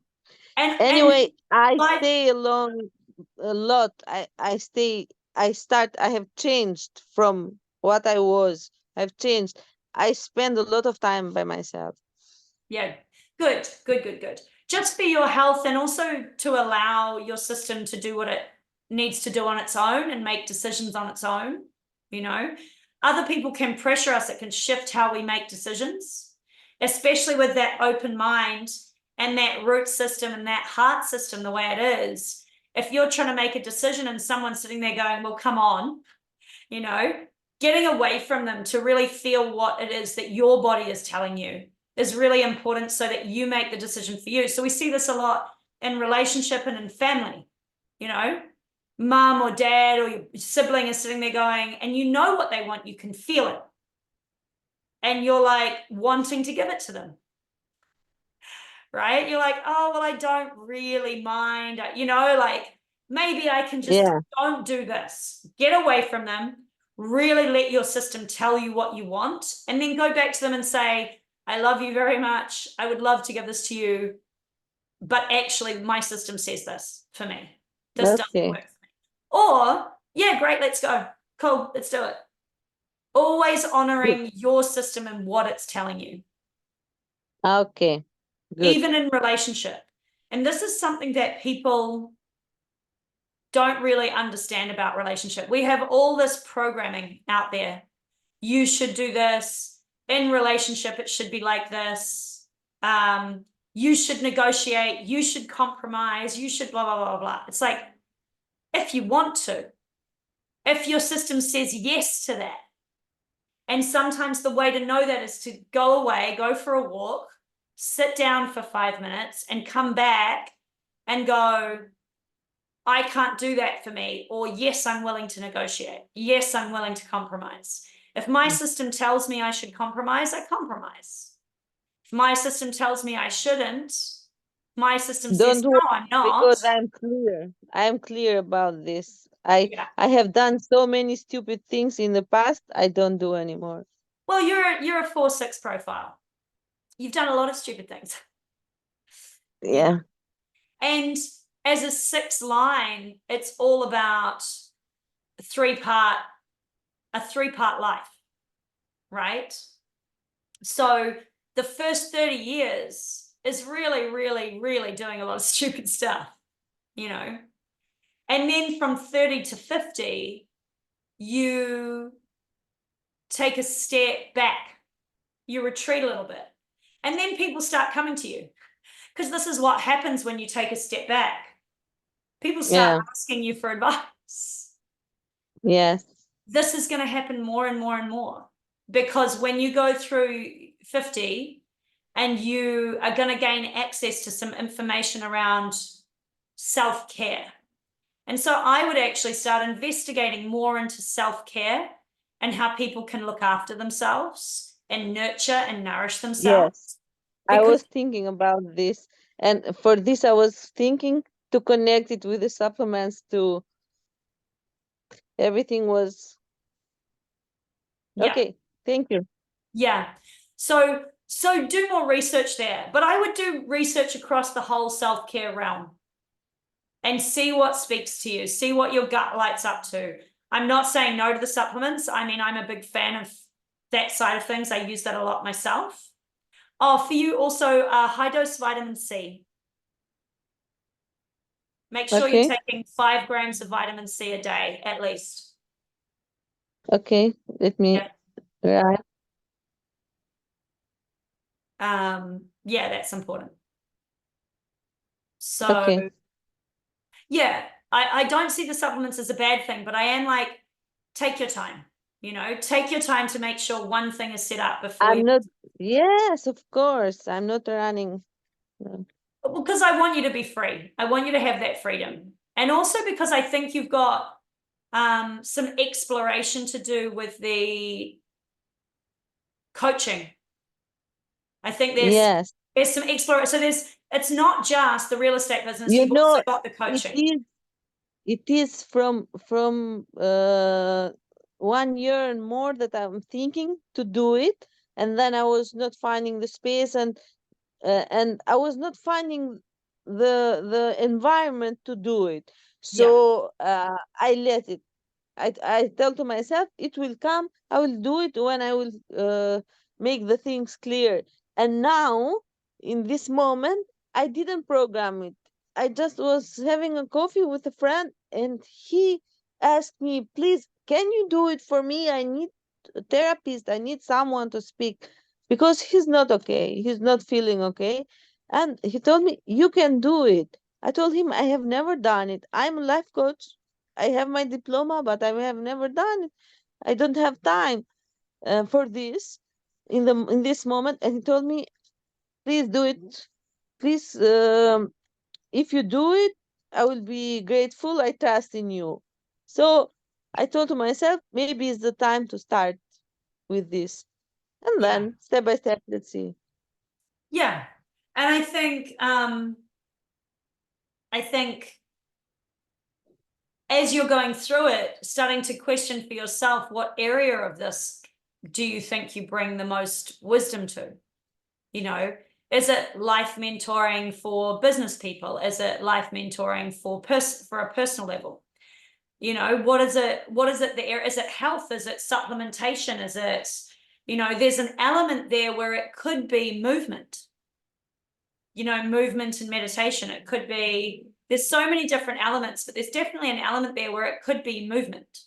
And Anyway, I like, stay alone a lot. I have changed from what I was. I've changed. I spend a lot of time by myself. yeah, good. Just for your health, and also to allow your system to do what it needs to do on its own and make decisions on its own. You know, other people can pressure us, it can shift how we make decisions, especially with that open mind and that root system and that heart system the way it is. If you're trying to make a decision and someone's sitting there going, well, come on, you know, getting away from them to really feel what it is that your body is telling you is really important, so that you make the decision for you. So we see this a lot in relationship and in family. You know, mom or dad or your sibling is sitting there going, and you know what they want, you can feel it, and you're like wanting to give it to them, right? You're like, oh, well, I don't really mind, you know, like maybe I can just Yeah. don't do this. Get away from them, really let your system tell you what you want, and then go back to them and say, I love you very much, I would love to give this to you, but actually my system says this for me, this doesn't Okay. work for me. Or yeah, great, let's go, cool, let's do it. Always Good. honoring your system and what it's telling you, Okay. Good. even in relationship. And this is something that people don't really understand about relationship. We have all this programming out there. You should do this. In relationship, it should be like this. You should negotiate. You should compromise. You should blah, blah, blah, blah. It's like, if you want to, if your system says yes to that. And sometimes the way to know that is to go away, go for a walk, sit down for 5 minutes and come back and go, I can't do that for me. Or yes, I'm willing to negotiate. Yes, I'm willing to compromise. If my system tells me I should compromise, I compromise. If my system tells me I shouldn't, my system says, Don't worry, no, I'm not. because I'm clear. I'm clear about this. I Yeah. I have done so many stupid things in the past. I don't do anymore. Well, you're a 4-6 profile. You've done a lot of stupid things. You know. Yeah. And as a 6 line, it's all about a three-part life, right? So the first 30 years is really, really, really doing a lot of stupid stuff, you know. And then from 30 to 50, you take a step back, you retreat a little bit, and then people start coming to you, because this is what happens when you take a step back. People start Yeah. asking you for advice. Yes. This is going to happen more and more and more, because when you go through 50 and you are going to gain access to some information around self-care. And so I would actually start investigating more into self-care and how people can look after themselves and nurture and nourish Yes. themselves. I Because was thinking about this, and for this I was thinking to connect it with the supplements to everything was yeah, okay. Thank you. yeah. So do more research there, but I would do research across the whole self-care realm and see what speaks to you, see what your gut lights up to. I'm not saying no to the supplements. I mean, I'm a big fan of that side of things. I use that a lot myself. Oh, for you also, high dose vitamin C. Make sure you're Okay. taking 5 grams of vitamin C a day, at least. Okay. Let me write. Yeah, that's important. So Okay. yeah, I don't see the supplements as a bad thing, but I am like, take your time, take your time to make sure one thing is set up before you. I'm not. Yes, of course. I'm not running. No. Because I want you to be free. I want you to have that freedom. And also because I think you've got some exploration to do with the coaching. I think Yes. there's some exploration. So it's not just the real estate business, You you've also know, got the it coaching. is it is from 1 year and more that I'm thinking to do it, and then I was not finding the space, and I was not finding the environment to do it. Yeah, So I let it. I tell to myself it will come. I will do it when I will make the things clear. And now, in this moment, I didn't program it. I just was having a coffee with a friend, and he asked me, "Please, can you do it for me? I need a therapist. I need someone to speak because he's not okay. He's not feeling okay." And he told me, "You can do it." I told him, "I have never done it. I'm a life coach. I have my diploma, but I have never done it. I don't have time for this in this moment." And he told me, "Please do it. Please, if you do it, I will be grateful. I trust in you." So I thought to myself, maybe it's the time to start with this, and yeah, then step by step, let's see. yeah. And I think as you're going through it, starting to question for yourself, what area of this do you think you bring the most wisdom to? Is it life mentoring for business people? Is it life mentoring for a personal level? What is it there? Is it health? Is it supplementation? Is it, there's an element there where it could be movement, movement and meditation. It could be, there's so many different elements, but there's definitely an element there where it could be movement.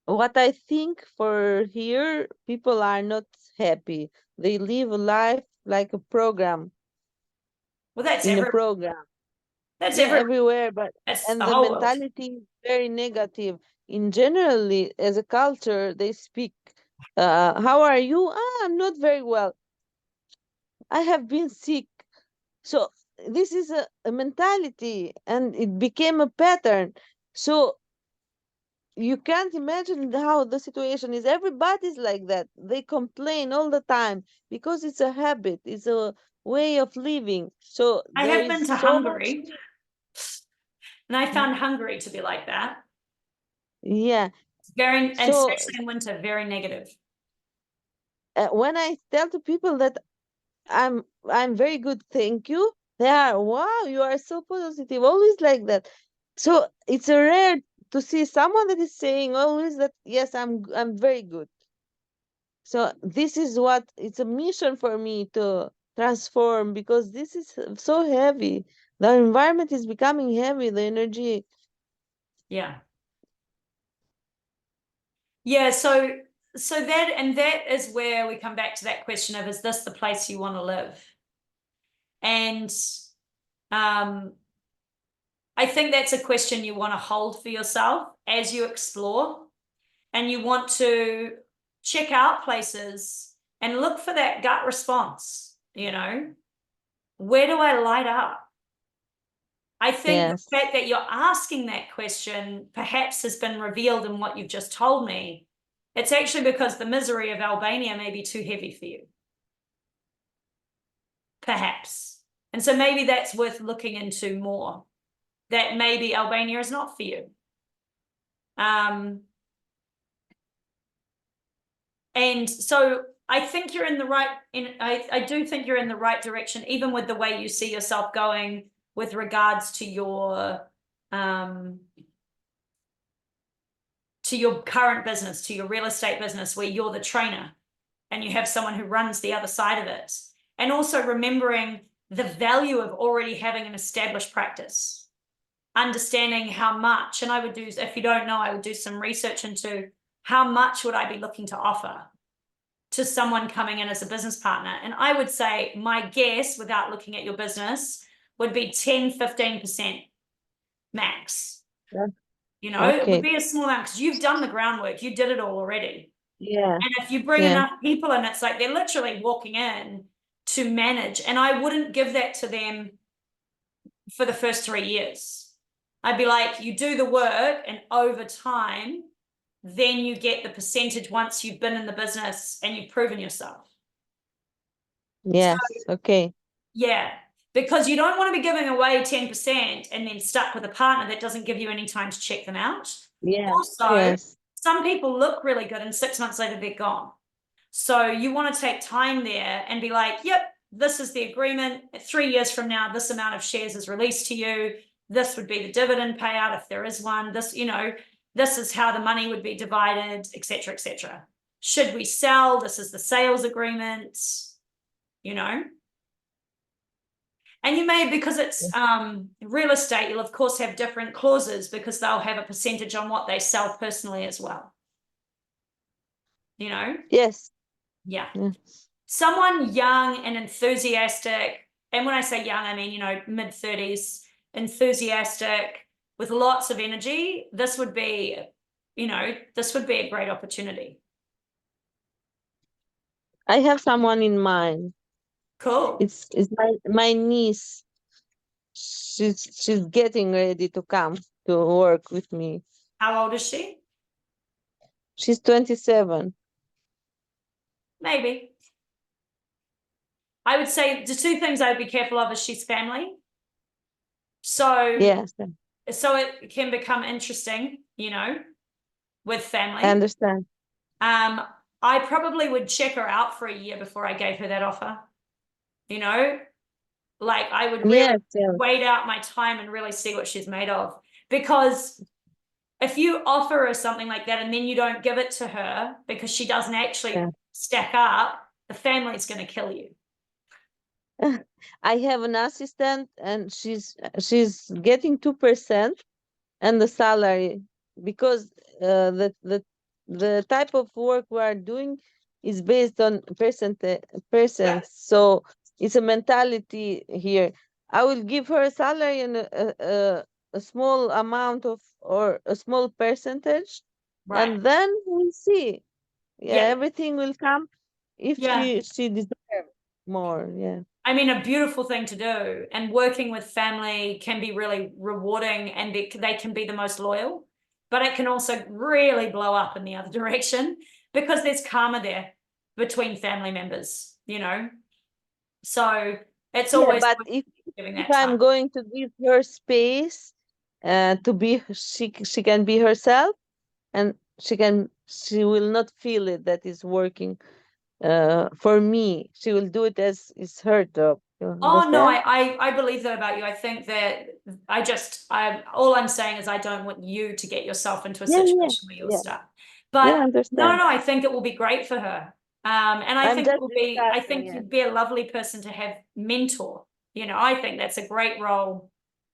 What I think for here, people are not happy. They live a life like a program, Well, in a program. that's Yeah, every, everywhere, but that's the and the whole world. mentality is very negative. In generally, as a culture, they speak. How are you? Ah, I'm not very well. I have been sick. So this is a mentality, and it became a pattern. So you can't imagine how the situation is. Everybody's like that. They complain all the time because it's a habit. It's a way of living. So I there have is been to so much. Hungary, and I found Hungary to be like that. Yeah. Very, and So especially in winter, very negative. when I tell to people that I'm very good, thank you, they are, wow, you are so positive, always like that. So it's a rare to see someone that is saying always that yes, I'm very good. So this is what it's a mission for me to transform, because this is so heavy. The environment is becoming heavy, the energy. Yeah. Yeah, so that is where we come back to that question of, is this the place you want to live? And um I think that's a question you want to hold for yourself as you explore, and you want to check out places and look for that gut response, where do I light up? I think the Yes. fact that you're asking that question perhaps has been revealed in what you've just told me. It's actually because the misery of Albania may be too heavy for you. Perhaps. And so maybe that's worth looking into more. That maybe Albania is not for you. And so I think you're in the right, I do think you're in the right direction, even with the way you see yourself going with regards to your current business, to your real estate business, where you're the trainer and you have someone who runs the other side of it. And also remembering the value of already having an established practice, understanding how much, and I would do, if you don't know, I would do some research into how much would I be looking to offer to someone coming in as a business partner. And I would say my guess, without looking at your business, would be 10-15% max. Yeah. You know, it would Okay. be a small amount because you've done the groundwork, you did it all already. Yeah. And if you bring Yeah. enough people in, it's like they're literally walking in to manage. And I wouldn't give that to them for the first 3 years. I'd be like, you do the work, and over time, then you get the percentage once you've been in the business and you've proven yourself. Yes. Okay. Yeah, because you don't want to be giving away 10% and then stuck with a partner that doesn't give you any time to check them out. Yeah. Also, Yes. some people look really good and 6 months later they're gone. So you want to take time there and be like, yep, this is the agreement. 3 years from now, this amount of shares is released to you. This would be the dividend payout if there is one. This, you know, this is how the money would be divided, etc., etc. Should we sell? This is the sales agreement, you know. And you may, because it's real estate, you'll of course have different clauses because they'll have a percentage on what they sell personally as well. You know? Yes. Yeah. Yeah. Someone young and enthusiastic, and when I say young, I mean, you know, mid-30s, enthusiastic, with lots of energy, this would be, you know, this would be a great opportunity. I have someone in mind. Cool. It's my niece. She's getting ready to come to work with me. How old is she? She's 27. Maybe. I would say the two things I would be careful of is she's family. So Yes, it can become interesting, you know, with family. I understand. I probably would check her out for a year before I gave her that offer. You know, like I would really Yes, yes. wait out my time and really see what she's made of. Because if you offer her something like that and then you don't give it to her because she doesn't actually Yeah. stack up, the family's going to kill you. I have an assistant and she's getting 2% and the salary because the type of work we are doing is based on percent. So it's a mentality here. I will give her a salary and a small amount of or a small percentage, Right. and then we'll see. Yeah, Yeah. everything will come if Yeah. she deserves more. Yeah. I mean, a beautiful thing to do, and working with family can be really rewarding, and they can be the most loyal, but it can also really blow up in the other direction because there's karma there between family members, you know. So it's Yeah, always but giving if that I'm time. going to give her space, to be she can be herself, and she will not feel it that is working for me. She will do it as is her job. You Oh no, understand? I believe that about you. I think that all I'm saying is I don't want you to get yourself into a Yeah, yeah, situation where you're yeah, stuck. yeah. But no, Understand. I think it will be great for her. And I I'm think just I discussing. think Yeah. you'd be a lovely person to have mentor. You know, I think that's a great role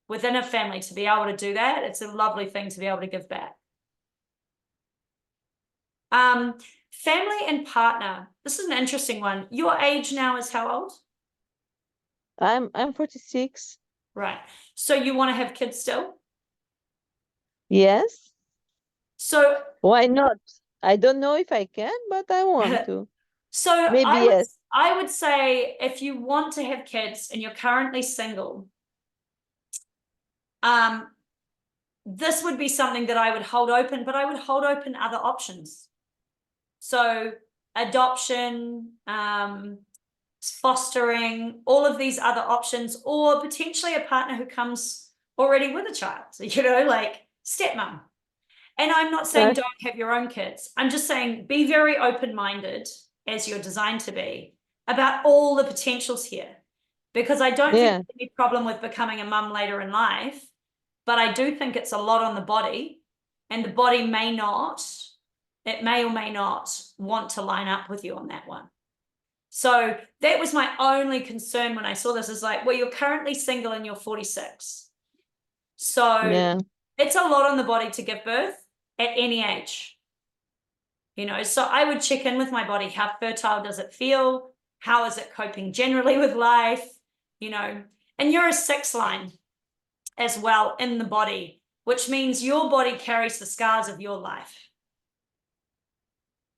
within a family to be able to do that. It's a lovely thing to be able to give back. Family and partner. This is an interesting one. Your age now is how old? I'm 46. Right. So you want to have kids still? Yes. So Why not? I don't know if I can, but I want to. So Maybe yes. I would say if you want to have kids and you're currently single, this would be something that I would hold open, but I would hold open other options. So adoption, fostering, all of these other options, or potentially a partner who comes already with a child, you know, like stepmom. And I'm not saying don't have your own kids. I'm just saying be very open-minded, as you're designed to be, about all the potentials here. Because I don't think there's any problem with becoming a mum later in life, but I do think it's a lot on the body, and the body it may or may not want to line up with you on that one. So that was my only concern when I saw this, is like, well, you're currently single and you're 46. So Yeah. it's a lot on the body to give birth at any age. You know, so I would check in with my body. How fertile does it feel? How is it coping generally with life? You know, and you're a 6 line as well in the body, which means your body carries the scars of your life.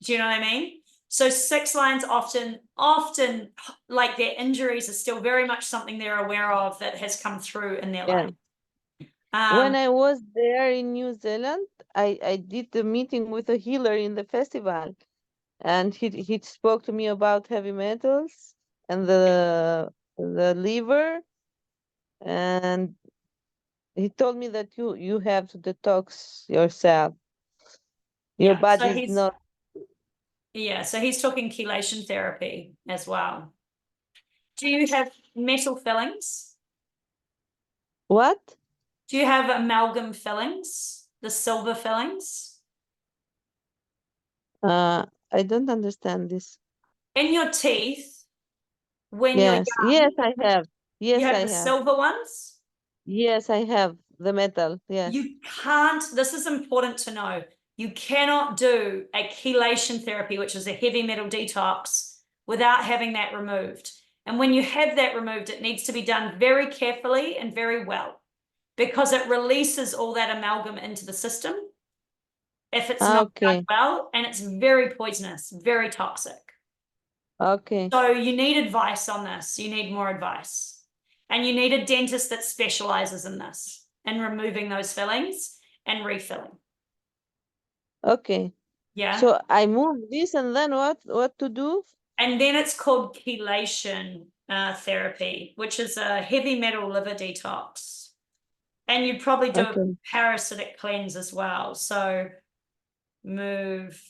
Do you know what I mean? So 6 lines often like their injuries are still very much something they're aware of that has come through in their Yeah. life. When I was there in New Zealand, I did a meeting with a healer in the festival, and he spoke to me about heavy metals and the liver, and he told me that you have to detox yourself. Your Yeah, body is not so he's talking chelation therapy as well. Do you have metal fillings? what? Do you have amalgam fillings, the silver fillings? I don't understand this. In your teeth, when you're Yes, young, yes, I have. you Yes, have I the have. silver ones. Yes, I have the metal. Yes. You can't, this is important to know, you cannot do a chelation therapy, which is a heavy metal detox, without having that removed. And when you have that removed, it needs to be done very carefully and very well, because it releases all that amalgam into the system if it's not done Okay. well, and it's very poisonous, very toxic. Okay. So you need advice on this. You need more advice. And you need a dentist that specializes in this and removing those fillings and refilling. Okay. Yeah. So I move this and then what to do? And then it's called chelation therapy, which is a heavy metal liver detox. And you'd probably do a Okay. parasitic cleanse as well. So move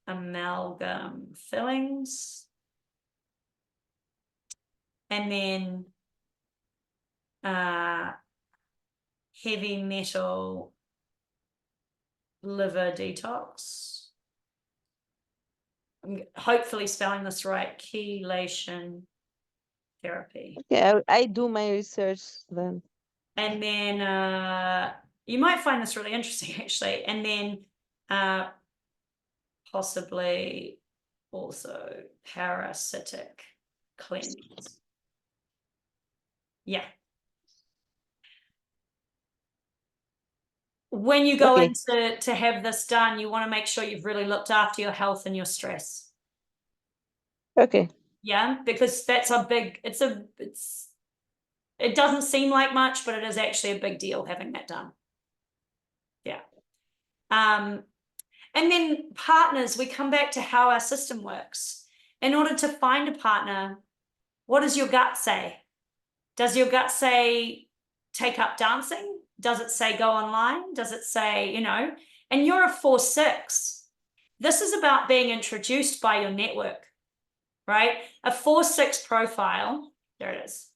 amalgam fillings. And then heavy metal liver detox. I'm hopefully spelling this right. Chelation therapy. Okay, I do my research then. And then you might find this really interesting actually. And then possibly also parasitic cleanse. Yeah. When you go Okay. in to have this done, you want to make sure you've really looked after your health and your stress. Okay. Yeah, because that's a big, it doesn't seem like much, but it is actually a big deal having that done. Yeah. And then partners, we come back to how our system works. In order to find a partner, what does your gut say? Does your gut say take up dancing? Does it say go online? Does it say, you know, and you're a 4/6. This is about being introduced by your network, right? A 4/6 profile, there it is,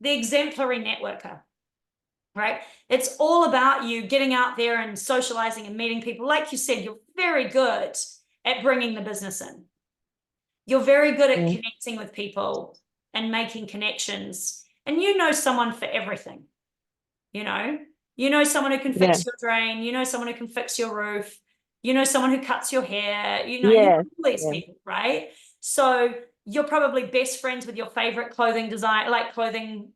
the exemplary networker, right? It's all about you getting out there and socializing and meeting people. Like you said, you're very good at bringing the business in. You're very good at connecting with people and making connections. And you know someone for everything, you know someone who can fix your drain, you know someone who can fix your roof, you know someone who cuts your hair, you know Yes. all these people, right? So you're probably best friends with your favorite clothing design, like clothing,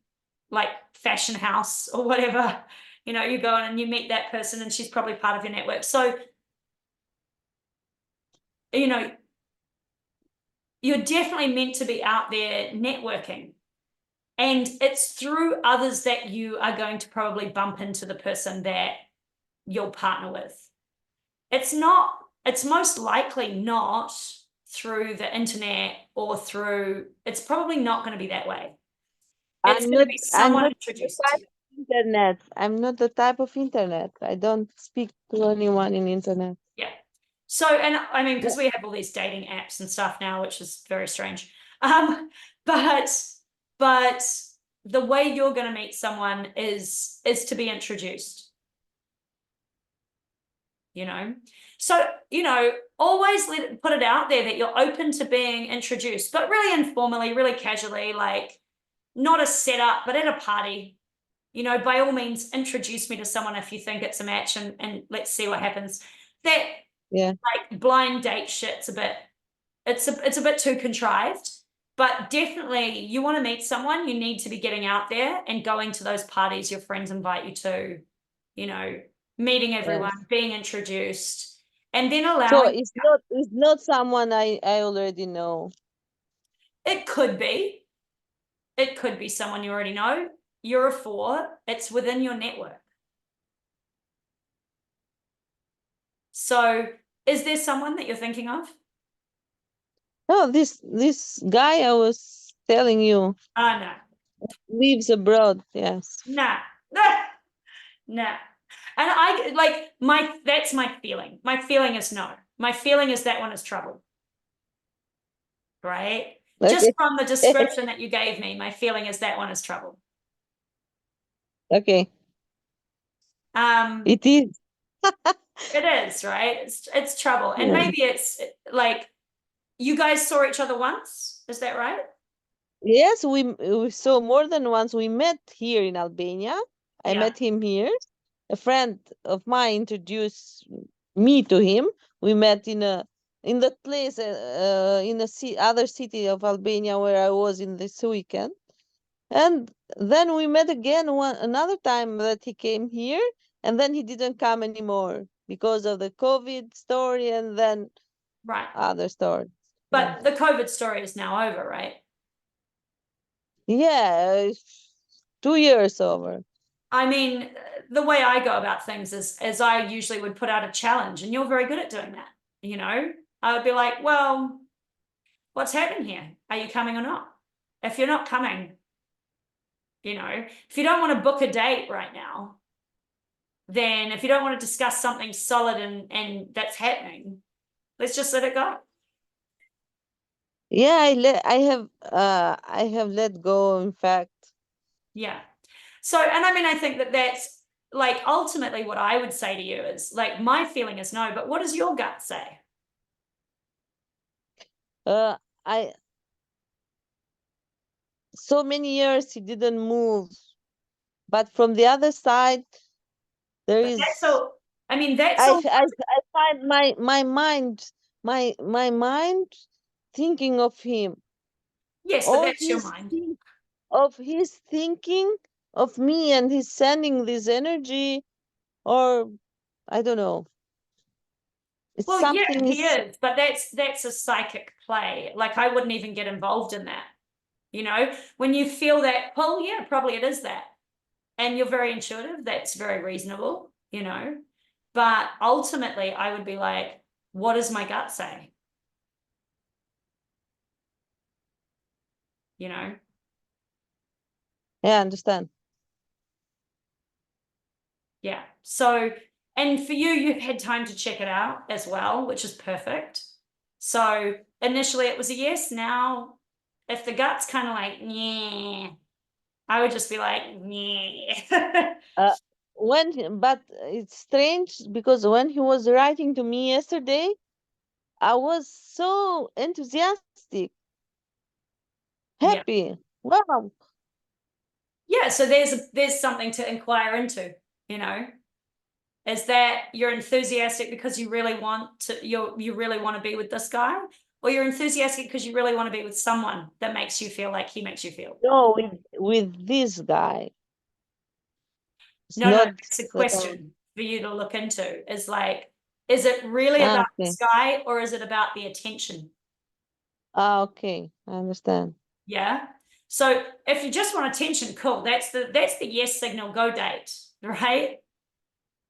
like fashion house or whatever. You know, you go in and you meet that person and she's probably part of your network. So, you know, you're definitely meant to be out there networking. And it's through others that you are going to probably bump into the person that you'll partner with. It's most likely not through the internet or through, it's probably not going to be that way. It's going to be someone introduced to you. Internet. I'm not the type of internet. I don't speak to anyone in internet. Yeah. So, and I mean, because we have all these dating apps and stuff now, which is very strange. But the way you're going to meet someone is to be introduced. you know? So, you know, always put it out there that you're open to being introduced, but really informally, really casually, like not a setup, but at a party. You know, by all means, introduce me to someone if you think it's a match, and let's see what happens. That Yeah. like blind date shit's it's a bit too contrived. But definitely, you want to meet someone, you need to be getting out there and going to those parties your friends invite you to, you know, meeting everyone, Yes. being introduced, and then So allowing it's not someone I already know. it could be. It could be someone you already know. You're a 4, it's within your network. So, is there someone that you're thinking of? No, this guy I was telling you Oh, no. lives abroad. Yes. Nah. Nah. And I like that's my feeling. My feeling is no. My feeling is that one is trouble. Right? Just Okay. from the description that you gave me, my feeling is that one is trouble. Okay. Um, It is. it is, right? It's trouble. And Yeah. maybe it's like you guys saw each other once, is that right? Yes, we saw more than once. We met here in Albania. I Yeah. met him here. A friend of mine introduced me to him. We met in that place in a other city of Albania where I was in this weekend. And then we met again another time that he came here, and then he didn't come anymore because of the COVID story and then Right. other stories. Yeah. But the COVID story is now over, right? Yeah, 2 years over. I mean, the way I go about things is I usually would put out a challenge, and you're very good at doing that. You know, I would be like, well, what's happening here? Are you coming or not? If you're not coming, you know, if you don't want to book a date right now, then if you don't want to discuss something solid and that's happening, let's just let it go. Yeah, I have let go, in fact. Yeah. So, and I mean, I think that that's like ultimately what I would say to you is like, my feeling is no, but what does your gut say? Uh I So many years he didn't move. But from the other side, there But that's is all, I mean, that's all. I find my mind thinking of him, Yes, but or that's your mind. of his thinking of me, and he's sending this energy, or I don't know. It's Well, yeah, something he is is, but that's a psychic play. Like I wouldn't even get involved in that. You know, when you feel that pull, yeah, probably it is that. And you're very intuitive, that's very reasonable, you know. But ultimately, I would be like, what does my gut say? You know? yeah, I understand. Yeah. So, and for you, you've had time to check it out as well, which is perfect. So initially it was a yes. Now, if the gut's kind of like, yeah, I would just be like, yeah. Uh, but it's strange because when he was writing to me yesterday, I was so enthusiastic, Yeah. happy. Wow. Yeah. So there's something to inquire into, you know. Is that you're enthusiastic because you really want to you really want to be with this guy, or you're enthusiastic because you really want to be with someone that makes you feel like he makes you feel? No, with this guy. It's No, not it's a that question for you to look into. Is like, is it really about okay. this guy or is it about the attention? Okay, I understand. Yeah. So if you just want attention, cool. That's the yes signal, go date, right?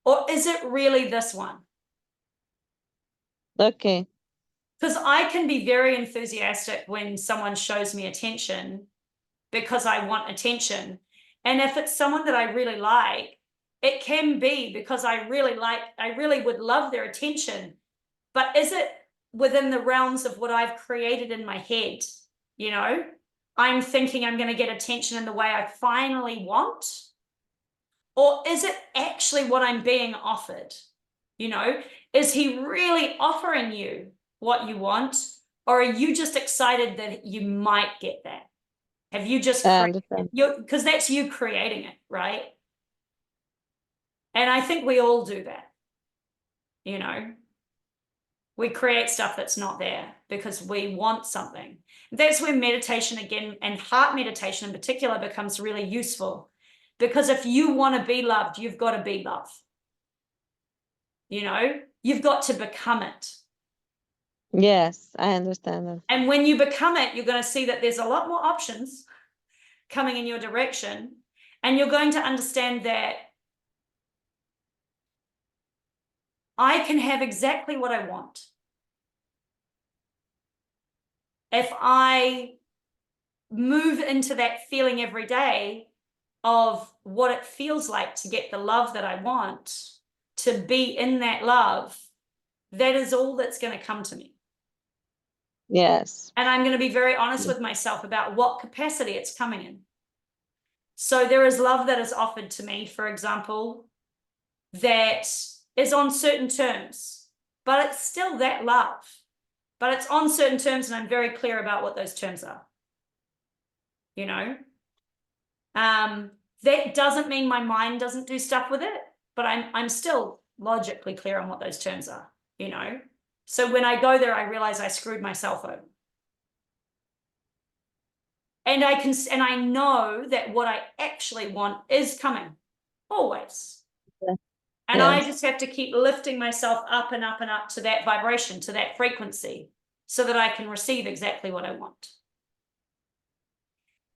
Or is it really this one? Okay. Because I can be very enthusiastic when someone shows me attention because I want attention. And if it's someone that I really like, it can be because I really would love their attention. But is it within the realms of what I've created in my head? You know, I'm thinking I'm going to get attention in the way I finally want. Or is it actually what I'm being offered? You know, is he really offering you what you want, or are you just excited that you might get that? Have you just I understand. because that's you creating it, right? And I think we all do that. You know, we create stuff that's not there because we want something. That's where meditation again, and heart meditation in particular, becomes really useful. Because if you want to be loved, you've got to be love. You know, you've got to become it. Yes, I understand that. And when you become it, you're going to see that there's a lot more options coming in your direction. And you're going to understand that I can have exactly what I want. If I move into that feeling every day of what it feels like to get the love that I want, to be in that love, that is all that's going to come to me. Yes. And I'm going to be very honest with myself about what capacity it's coming in. So there is love that is offered to me, for example, that is on certain terms, but it's still that love. But it's on certain terms, and I'm very clear about what those terms are. You know? That doesn't mean my mind doesn't do stuff with it, but I'm still logically clear on what those terms are, you know? So when I go there, I realize I screwed myself over. And I know that what I actually want is coming, always. Yeah. And I Yes. just have to keep lifting myself up and up and up to that vibration, to that frequency, so that I can receive exactly what I want.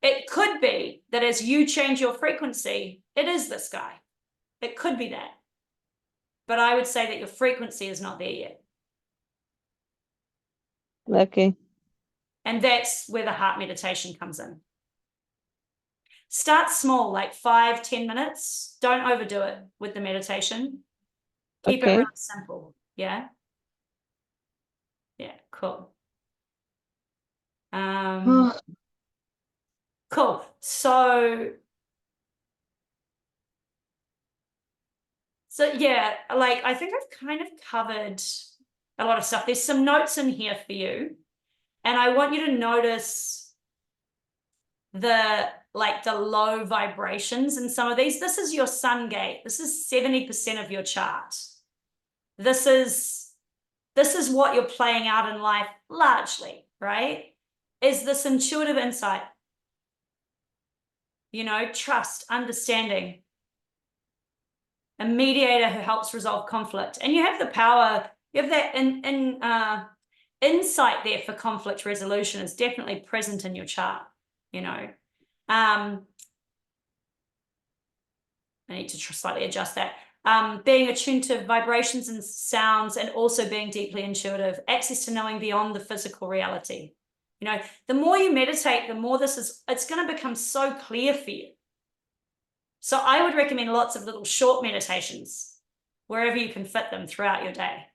It could be that as you change your frequency, it is this guy. It could be that. But I would say that your frequency is not there yet. Okay. And that's where the heart meditation comes in. Start small, like 5-10 minutes. Don't overdo it with the meditation. Keep it Okay. really simple. Yeah. Yeah, cool. Cool. So yeah, like I think I've kind of covered a lot of stuff. There's some notes in here for you. And I want you to notice the low vibrations in some of these. This is your sun gate. This is 70% of your chart. This is what you're playing out in life largely, right? Is this intuitive insight, you know, trust, understanding, a mediator who helps resolve conflict. And you have the power, you have that insight there for conflict resolution is definitely present in your chart, you know. I need to slightly adjust that. Being attuned to vibrations and sounds, and also being deeply intuitive, access to knowing beyond the physical reality. You know, the more you meditate, the more it's going to become so clear for you. So I would recommend lots of little short meditations wherever you can fit them throughout your day.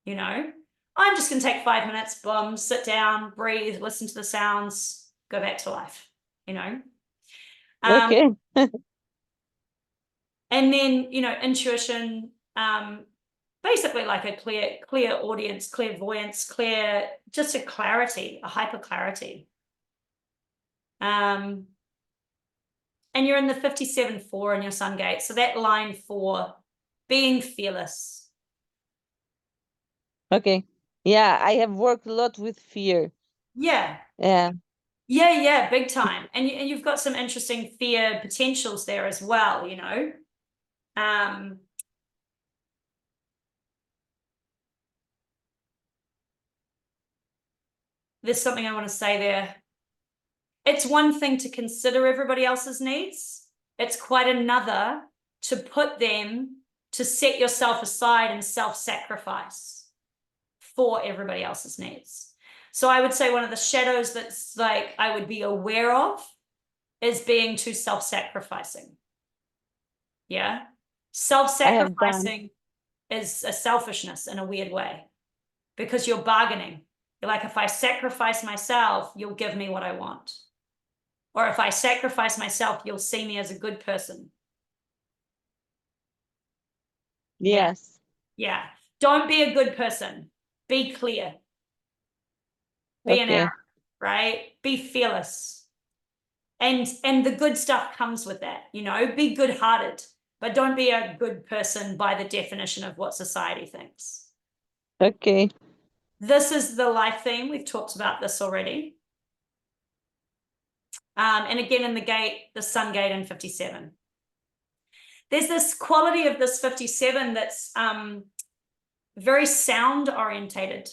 You know, I'm just going to take 5 minutes, boom, sit down, breathe, listen to the sounds, go back to life, you know. Okay. And then, you know, intuition, basically like a clear audience, clairvoyance, just a clarity, a hyper clarity. And you're in the 57-4 in your sun gate. So that line 4, being fearless. Okay. Yeah, I have worked a lot with fear. Yeah. Yeah. Yeah, big time. And you've got some interesting fear potentials there as well, you know. There's something I want to say there. It's one thing to consider everybody else's needs. It's quite another to put them, to set yourself aside and self-sacrifice for everybody else's needs. So I would say one of the shadows that's like I would be aware of is being too self-sacrificing. Yeah. Self-sacrificing is a selfishness in a weird way, because you're bargaining. You're like, if I sacrifice myself, you'll give me what I want. Or if I sacrifice myself, you'll see me as a good person. Yes. Yeah. Don't be a good person. Be clear. Be an Okay. Erin, right? Be fearless. And the good stuff comes with that, you know, be good-hearted, but don't be a good person by the definition of what society thinks. Okay. This is the life theme. We've talked about this already. And again, in the gate, the sun gate in 57. There's this quality of this 57 that's very sound orientated.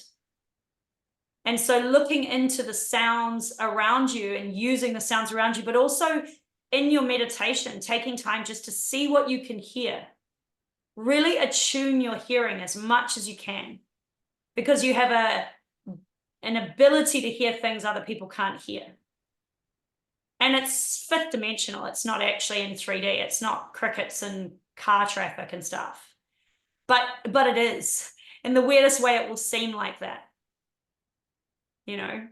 And so looking into the sounds around you and using the sounds around you, but also in your meditation, taking time just to see what you can hear. Really attune your hearing as much as you can, because you have an ability to hear things other people can't hear. And it's fifth dimensional. It's not actually in 3D. It's not crickets and car traffic and stuff. But it is. In the weirdest way, it will seem like that. You know?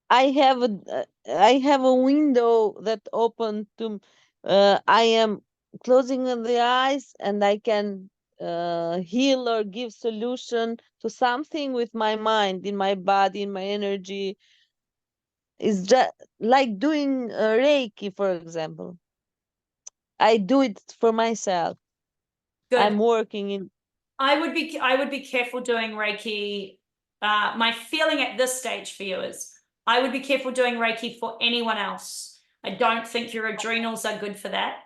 I have a window that open to I am closing the eyes and I can heal or give solution to something with my mind, in my body, in my energy. It's just like doing Reiki, for example. I do it for myself. Good. I'm working in. I would be careful doing Reiki. My feeling at this stage for you is I would be careful doing Reiki for anyone else. I don't think your adrenals are good for that.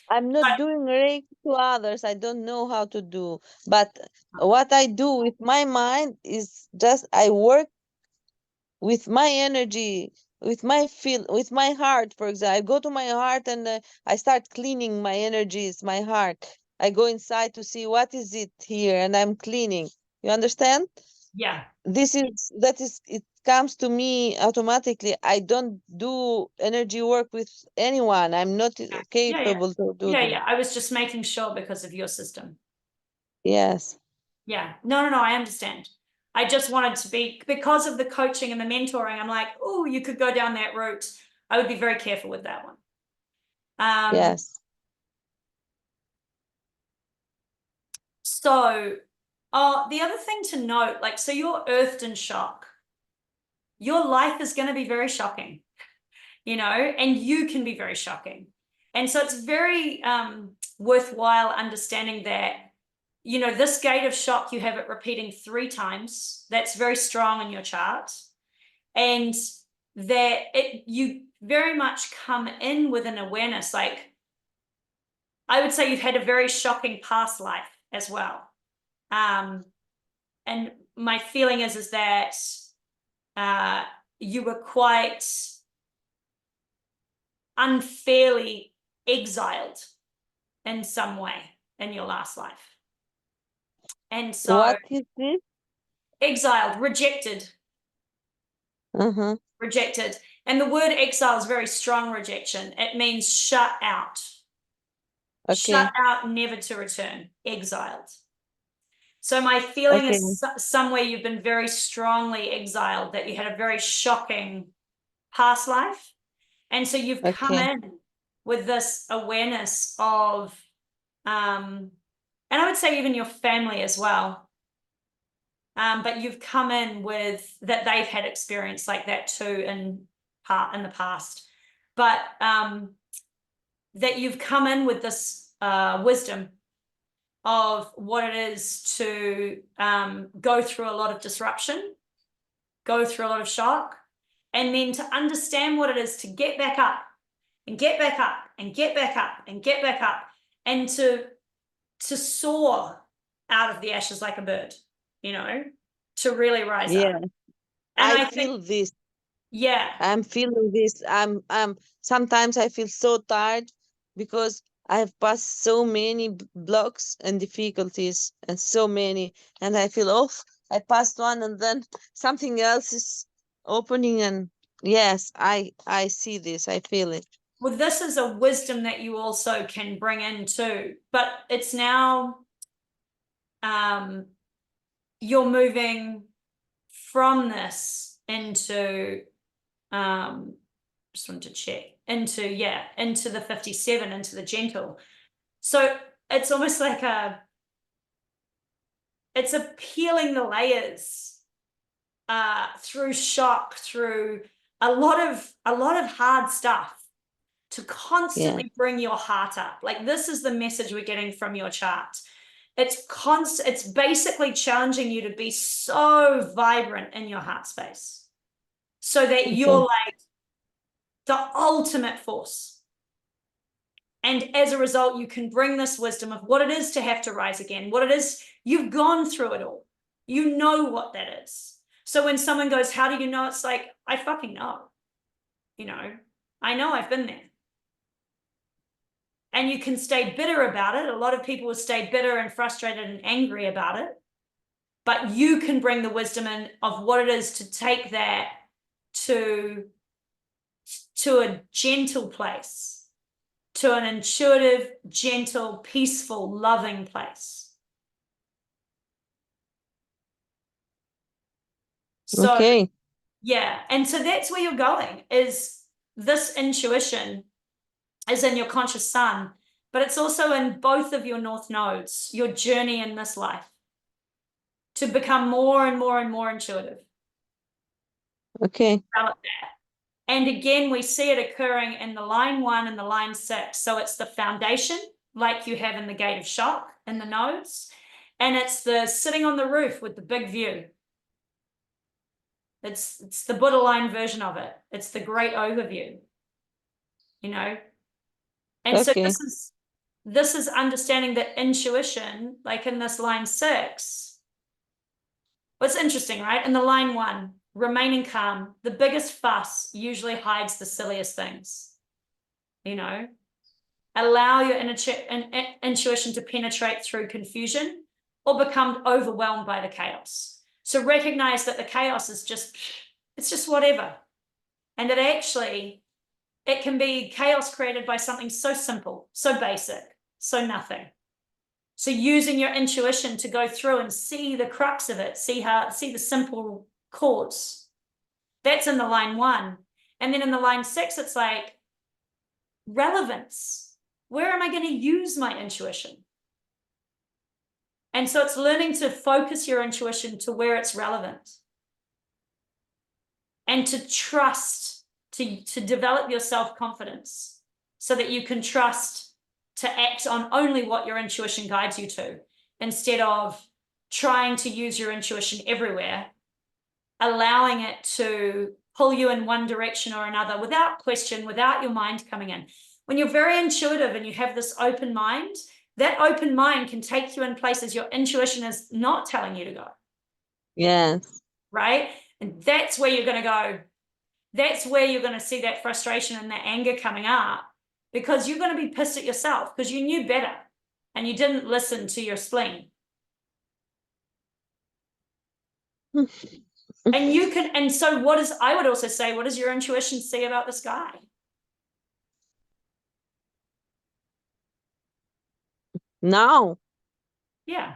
I'm not doing Reiki to others. I don't know how to do. But what I do with my mind is just I work with my energy, with my feel, with my heart. For example, I go to my heart and I start cleaning my energies, my heart. I go inside to see what is it here, and I'm cleaning. You understand? Yeah. It comes to me automatically. I don't do energy work with anyone. I'm not capable to do that. Yeah. I was just making sure because of your system. Yes. Yeah. No, I understand. I just wanted to be, because of the coaching and the mentoring, I'm like, oh, you could go down that route. I would be very careful with that one. Yes. So, the other thing to note, like, so you're earthed in shock. Your life is going to be very shocking, you know, and you can be very shocking. And so it's very worthwhile understanding that, you know, this gate of shock, you have it repeating 3 times. That's very strong in your chart. And that you very much come in with an awareness, like, I would say you've had a very shocking past life as well. And my feeling is that you were quite unfairly exiled in some way in your last life. And so What is this? exiled, rejected. Uh-huh. Rejected. And the word exile is very strong rejection. It means shut out. Shut Okay. out, never to return, exiled. So my feeling Okay. is somewhere you've been very strongly exiled, that you had a very shocking past life. And so you've come Okay. in with this awareness of, and I would say even your family as well. But you've come in with that they've had experience like that too in the past. But that you've come in with this wisdom of what it is to go through a lot of disruption, go through a lot of shock, and then to understand what it is to get back up and get back up and get back up and get back up, and to soar out of the ashes like a bird, you know, to really rise Yeah. up. And I I feel think, this. yeah, I'm feeling this. I'm sometimes I feel so tired because I have passed so many blocks and difficulties and so many, and I feel, oh, I passed one and then something else is opening, and yes, I see this. I feel it. well, this is a wisdom that you also can bring in too, but it's now you're moving from this into just wanted to check into the 57, into the gentle. So it's almost like it's a peeling the layers through shock, through a lot of hard stuff to constantly bring your heart up. Like, this is the message we're getting from your chart. It's basically challenging you to be so vibrant in your heart space so that you're like the ultimate force. And as a result, you can bring this wisdom of what it is to have to rise again, what it is, you've gone through it all. You know what that is. So when someone goes, how do you know? It's like, I fucking know. You know, I know, I've been there. And you can stay bitter about it. A lot of people will stay bitter and frustrated and angry about it. But you can bring the wisdom in of what it is to take that to a gentle place, to an intuitive, gentle, peaceful, loving place. So, yeah. And so that's where you're going, is this intuition is in your conscious sun, but it's also in both of your north nodes, your journey in this life to become more and more and more intuitive. Okay. And again, we see it occurring in the line 1 and the line 6. So it's the foundation, like you have in the gate of shock in the nodes. And it's the sitting on the roof with the big view. It's the Buddha line version of it. It's the great overview, you know? And so this is understanding that intuition, like in this line 6. What's interesting, right? In the line 1, remaining calm, the biggest fuss usually hides the silliest things. You know, allow your intuition to penetrate through confusion or become overwhelmed by the chaos. So recognize that the chaos is it's just whatever. And that actually it can be chaos created by something so simple, so basic, so nothing. So using your intuition to go through and see the crux of it, see the simple cause. That's in the line 1. And then in the line 6, it's like relevance. Where am I going to use my intuition? And so it's learning to focus your intuition to where it's relevant. And to trust, to develop your self-confidence so that you can trust to act on only what your intuition guides you to, instead of trying to use your intuition everywhere, allowing it to pull you in one direction or another without question, without your mind coming in. When you're very intuitive and you have this open mind, that open mind can take you in places your intuition is not telling you to go. Yes. Right? And that's where you're going to go. That's where you're going to see that frustration and that anger coming up, because you're going to be pissed at yourself because you knew better and you didn't listen to your spleen. And you can, and so I would also say, what does your intuition say about this guy? Now. Yeah.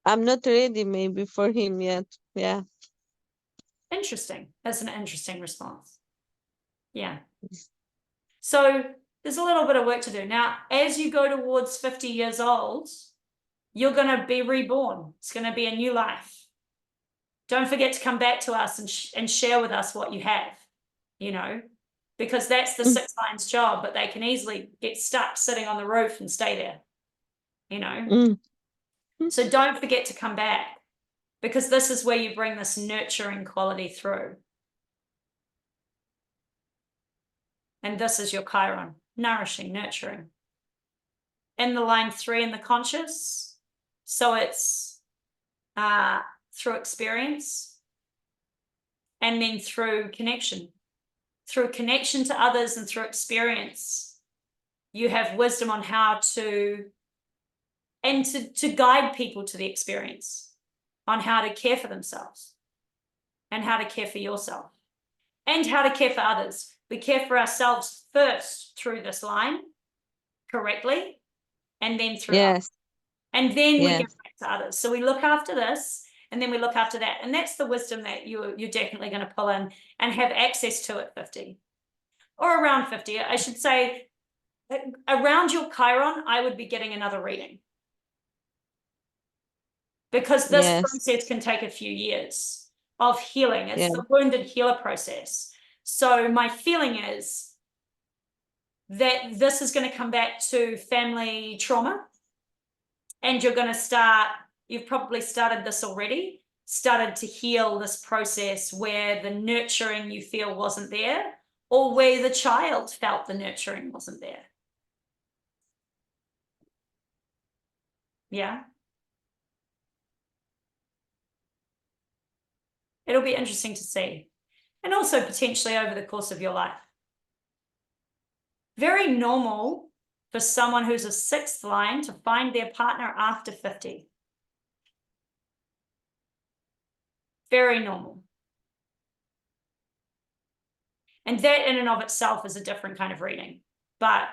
I'm not ready maybe for him yet. Yeah. Interesting. That's an interesting response. Yeah. So there's a little bit of work to do. Now, as you go towards 50 years old, you're going to be reborn. It's going to be a new life. Don't forget to come back to us and share with us what you have, you know, because that's the 6 lines job, but they can easily get stuck sitting on the roof and stay there, you know. So don't forget to come back, because this is where you bring this nurturing quality through. And this is your Chiron, nourishing, nurturing. In the line 3 in the conscious, so it's through experience and then through connection to others, and through experience. You have wisdom on how to guide people to the experience, on how to care for themselves and how to care for yourself and how to care for others. We care for ourselves first through this line correctly, and then through others. And then we give back to others. So we look after this, and then we look after that. And that's the wisdom that you're definitely going to pull in and have access to at 50 or around 50. I should say around your Chiron, I would be getting another reading, because this Yes. process can take a few years of healing. It's Yeah. the wounded healer process. So my feeling is that this is going to come back to family trauma, and you're going to start, you've probably started this already, started to heal this process where the nurturing you feel wasn't there, or where the child felt the nurturing wasn't there. Yeah. It'll be interesting to see. And also potentially over the course of your life. Very normal for someone who's a 6th line to find their partner after 50. Very normal. And that in and of itself is a different kind of reading. But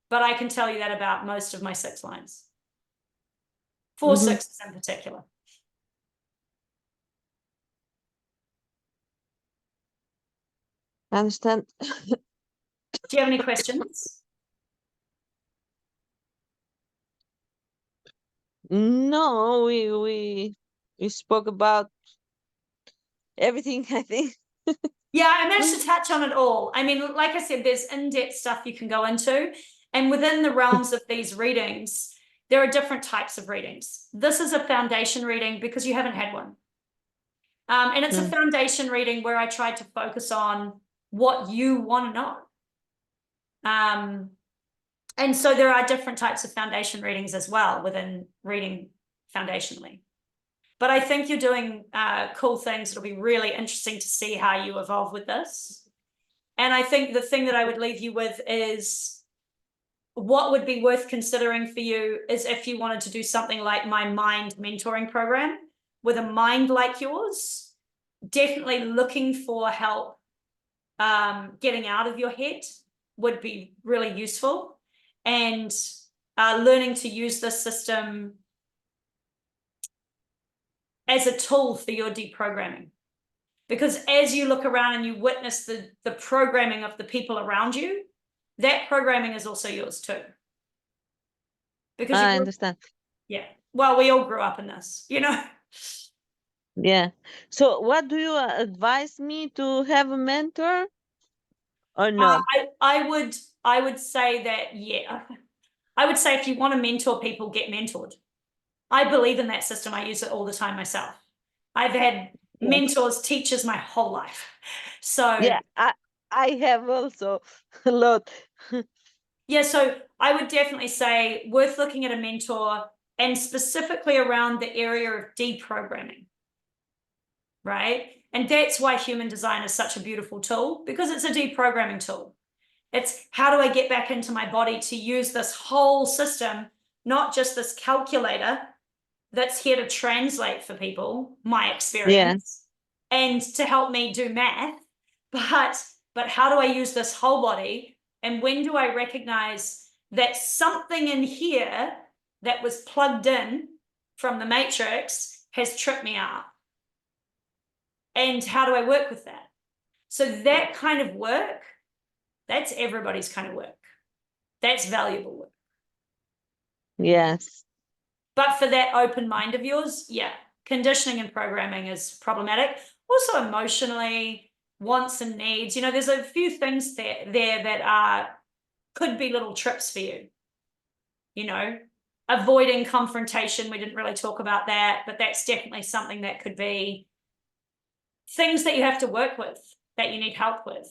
I can tell you that about most of my 6 lines. 4 6s in particular. I understand. Do you have any questions? No, we spoke about everything, I think. Yeah, I managed to touch on it all. I mean, like I said, there's in-depth stuff you can go into. And within the realms of these readings, there are different types of readings. This is a foundation reading because you haven't had one. And it's a foundation reading where I tried to focus on what you want to know. And so there are different types of foundation readings as well within reading foundationally. But I think you're doing cool things. It'll be really interesting to see how you evolve with this. And I think the thing that I would leave you with is what would be worth considering for you is if you wanted to do something like my mind mentoring program with a mind like yours, definitely looking for help getting out of your head would be really useful. And learning to use this system as a tool for your deprogramming. Because as you look around and you witness the programming of the people around you, that programming is also yours too. Because I understand. Yeah. Well, we all grew up in this, you know? Yeah. So what do you advise me to have a mentor or no? I would say that, yeah. I would say if you want to mentor people, get mentored. I believe in that system. I use it all the time myself. I've had mentors, teachers my whole life. So yeah, I have also a lot. yeah, so I would definitely say worth looking at a mentor, and specifically around the area of deprogramming, right? And that's why human design is such a beautiful tool, because it's a deprogramming tool. It's how do I get back into my body to use this whole system, not just this calculator that's here to translate for people my experience and to help me do math, but how do I use this whole body, and when do I recognize that something in here that was plugged in from the matrix has tripped me out, and how do I work with that? So that kind of work, that's everybody's kind of work. That's valuable work. Yes. But for that open mind of yours, yeah, conditioning and programming is problematic. Also emotionally, wants and needs. You know, there's a few things there that could be little trips for you. You know, avoiding confrontation. We didn't really talk about that, but that's definitely something that could be things that you have to work with, that you need help with.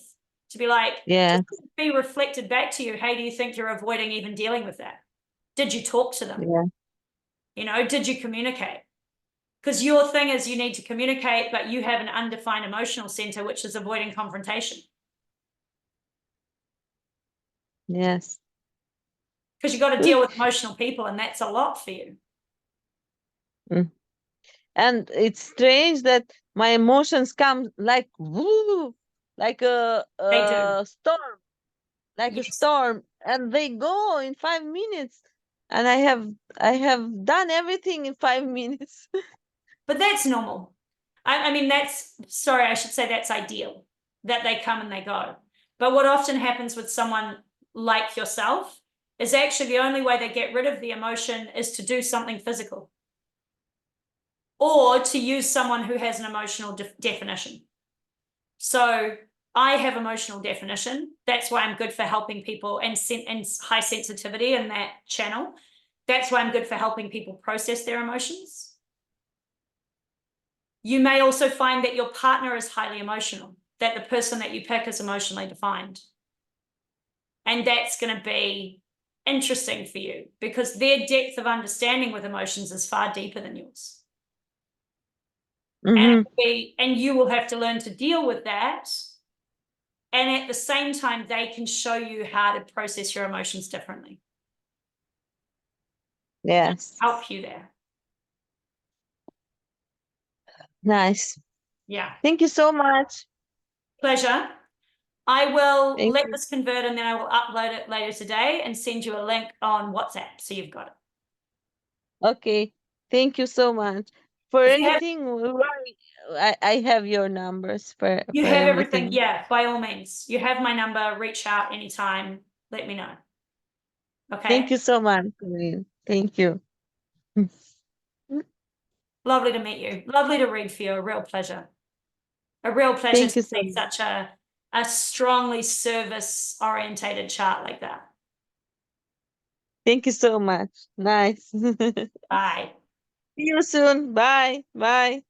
To be like, Yeah. be reflected back to you. Hey, do you think you're avoiding even dealing with that? Did you talk to them? Yeah. You know, did you communicate? Because your thing is you need to communicate, but you have an undefined emotional center, which is avoiding confrontation. Yes. Because you've got to deal with emotional people, and that's a lot for you. And it's strange that my emotions come like woo, like a storm, like a Yes. storm, and they go in 5 minutes, and I have done everything in 5 minutes. But that's normal. I mean, sorry, I should say that's ideal, that they come and they go. But what often happens with someone like yourself is actually the only way they get rid of the emotion is to do something physical, or to use someone who has an emotional definition. So I have emotional definition. That's why I'm good for helping people, and high sensitivity in that channel. That's why I'm good for helping people process their emotions. You may also find that your partner is highly emotional, that the person that you pick is emotionally defined. And that's going to be interesting for you because their depth of understanding with emotions is far deeper than yours. Mm-hmm. And you will have to learn to deal with that. And at the same time, they can show you how to process your emotions differently. Yes. Help you there. Nice. Yeah. Thank you so much. Pleasure. I will Thank let you. this convert and then I will upload it later today and send you a link on WhatsApp so you've got it. Okay. Thank you so much. For If you have, anything, I have your numbers for you have everything, everything. yeah, by all means. You have my number, reach out anytime, let me know. Okay. Thank you so much, Corinne. Thank you. Lovely to meet you. Lovely to read for you. A real pleasure. A real pleasure Thank to you so see much. such a strongly service orientated chart like that. Thank you so much. Nice. See Bye. you soon. Bye. Bye.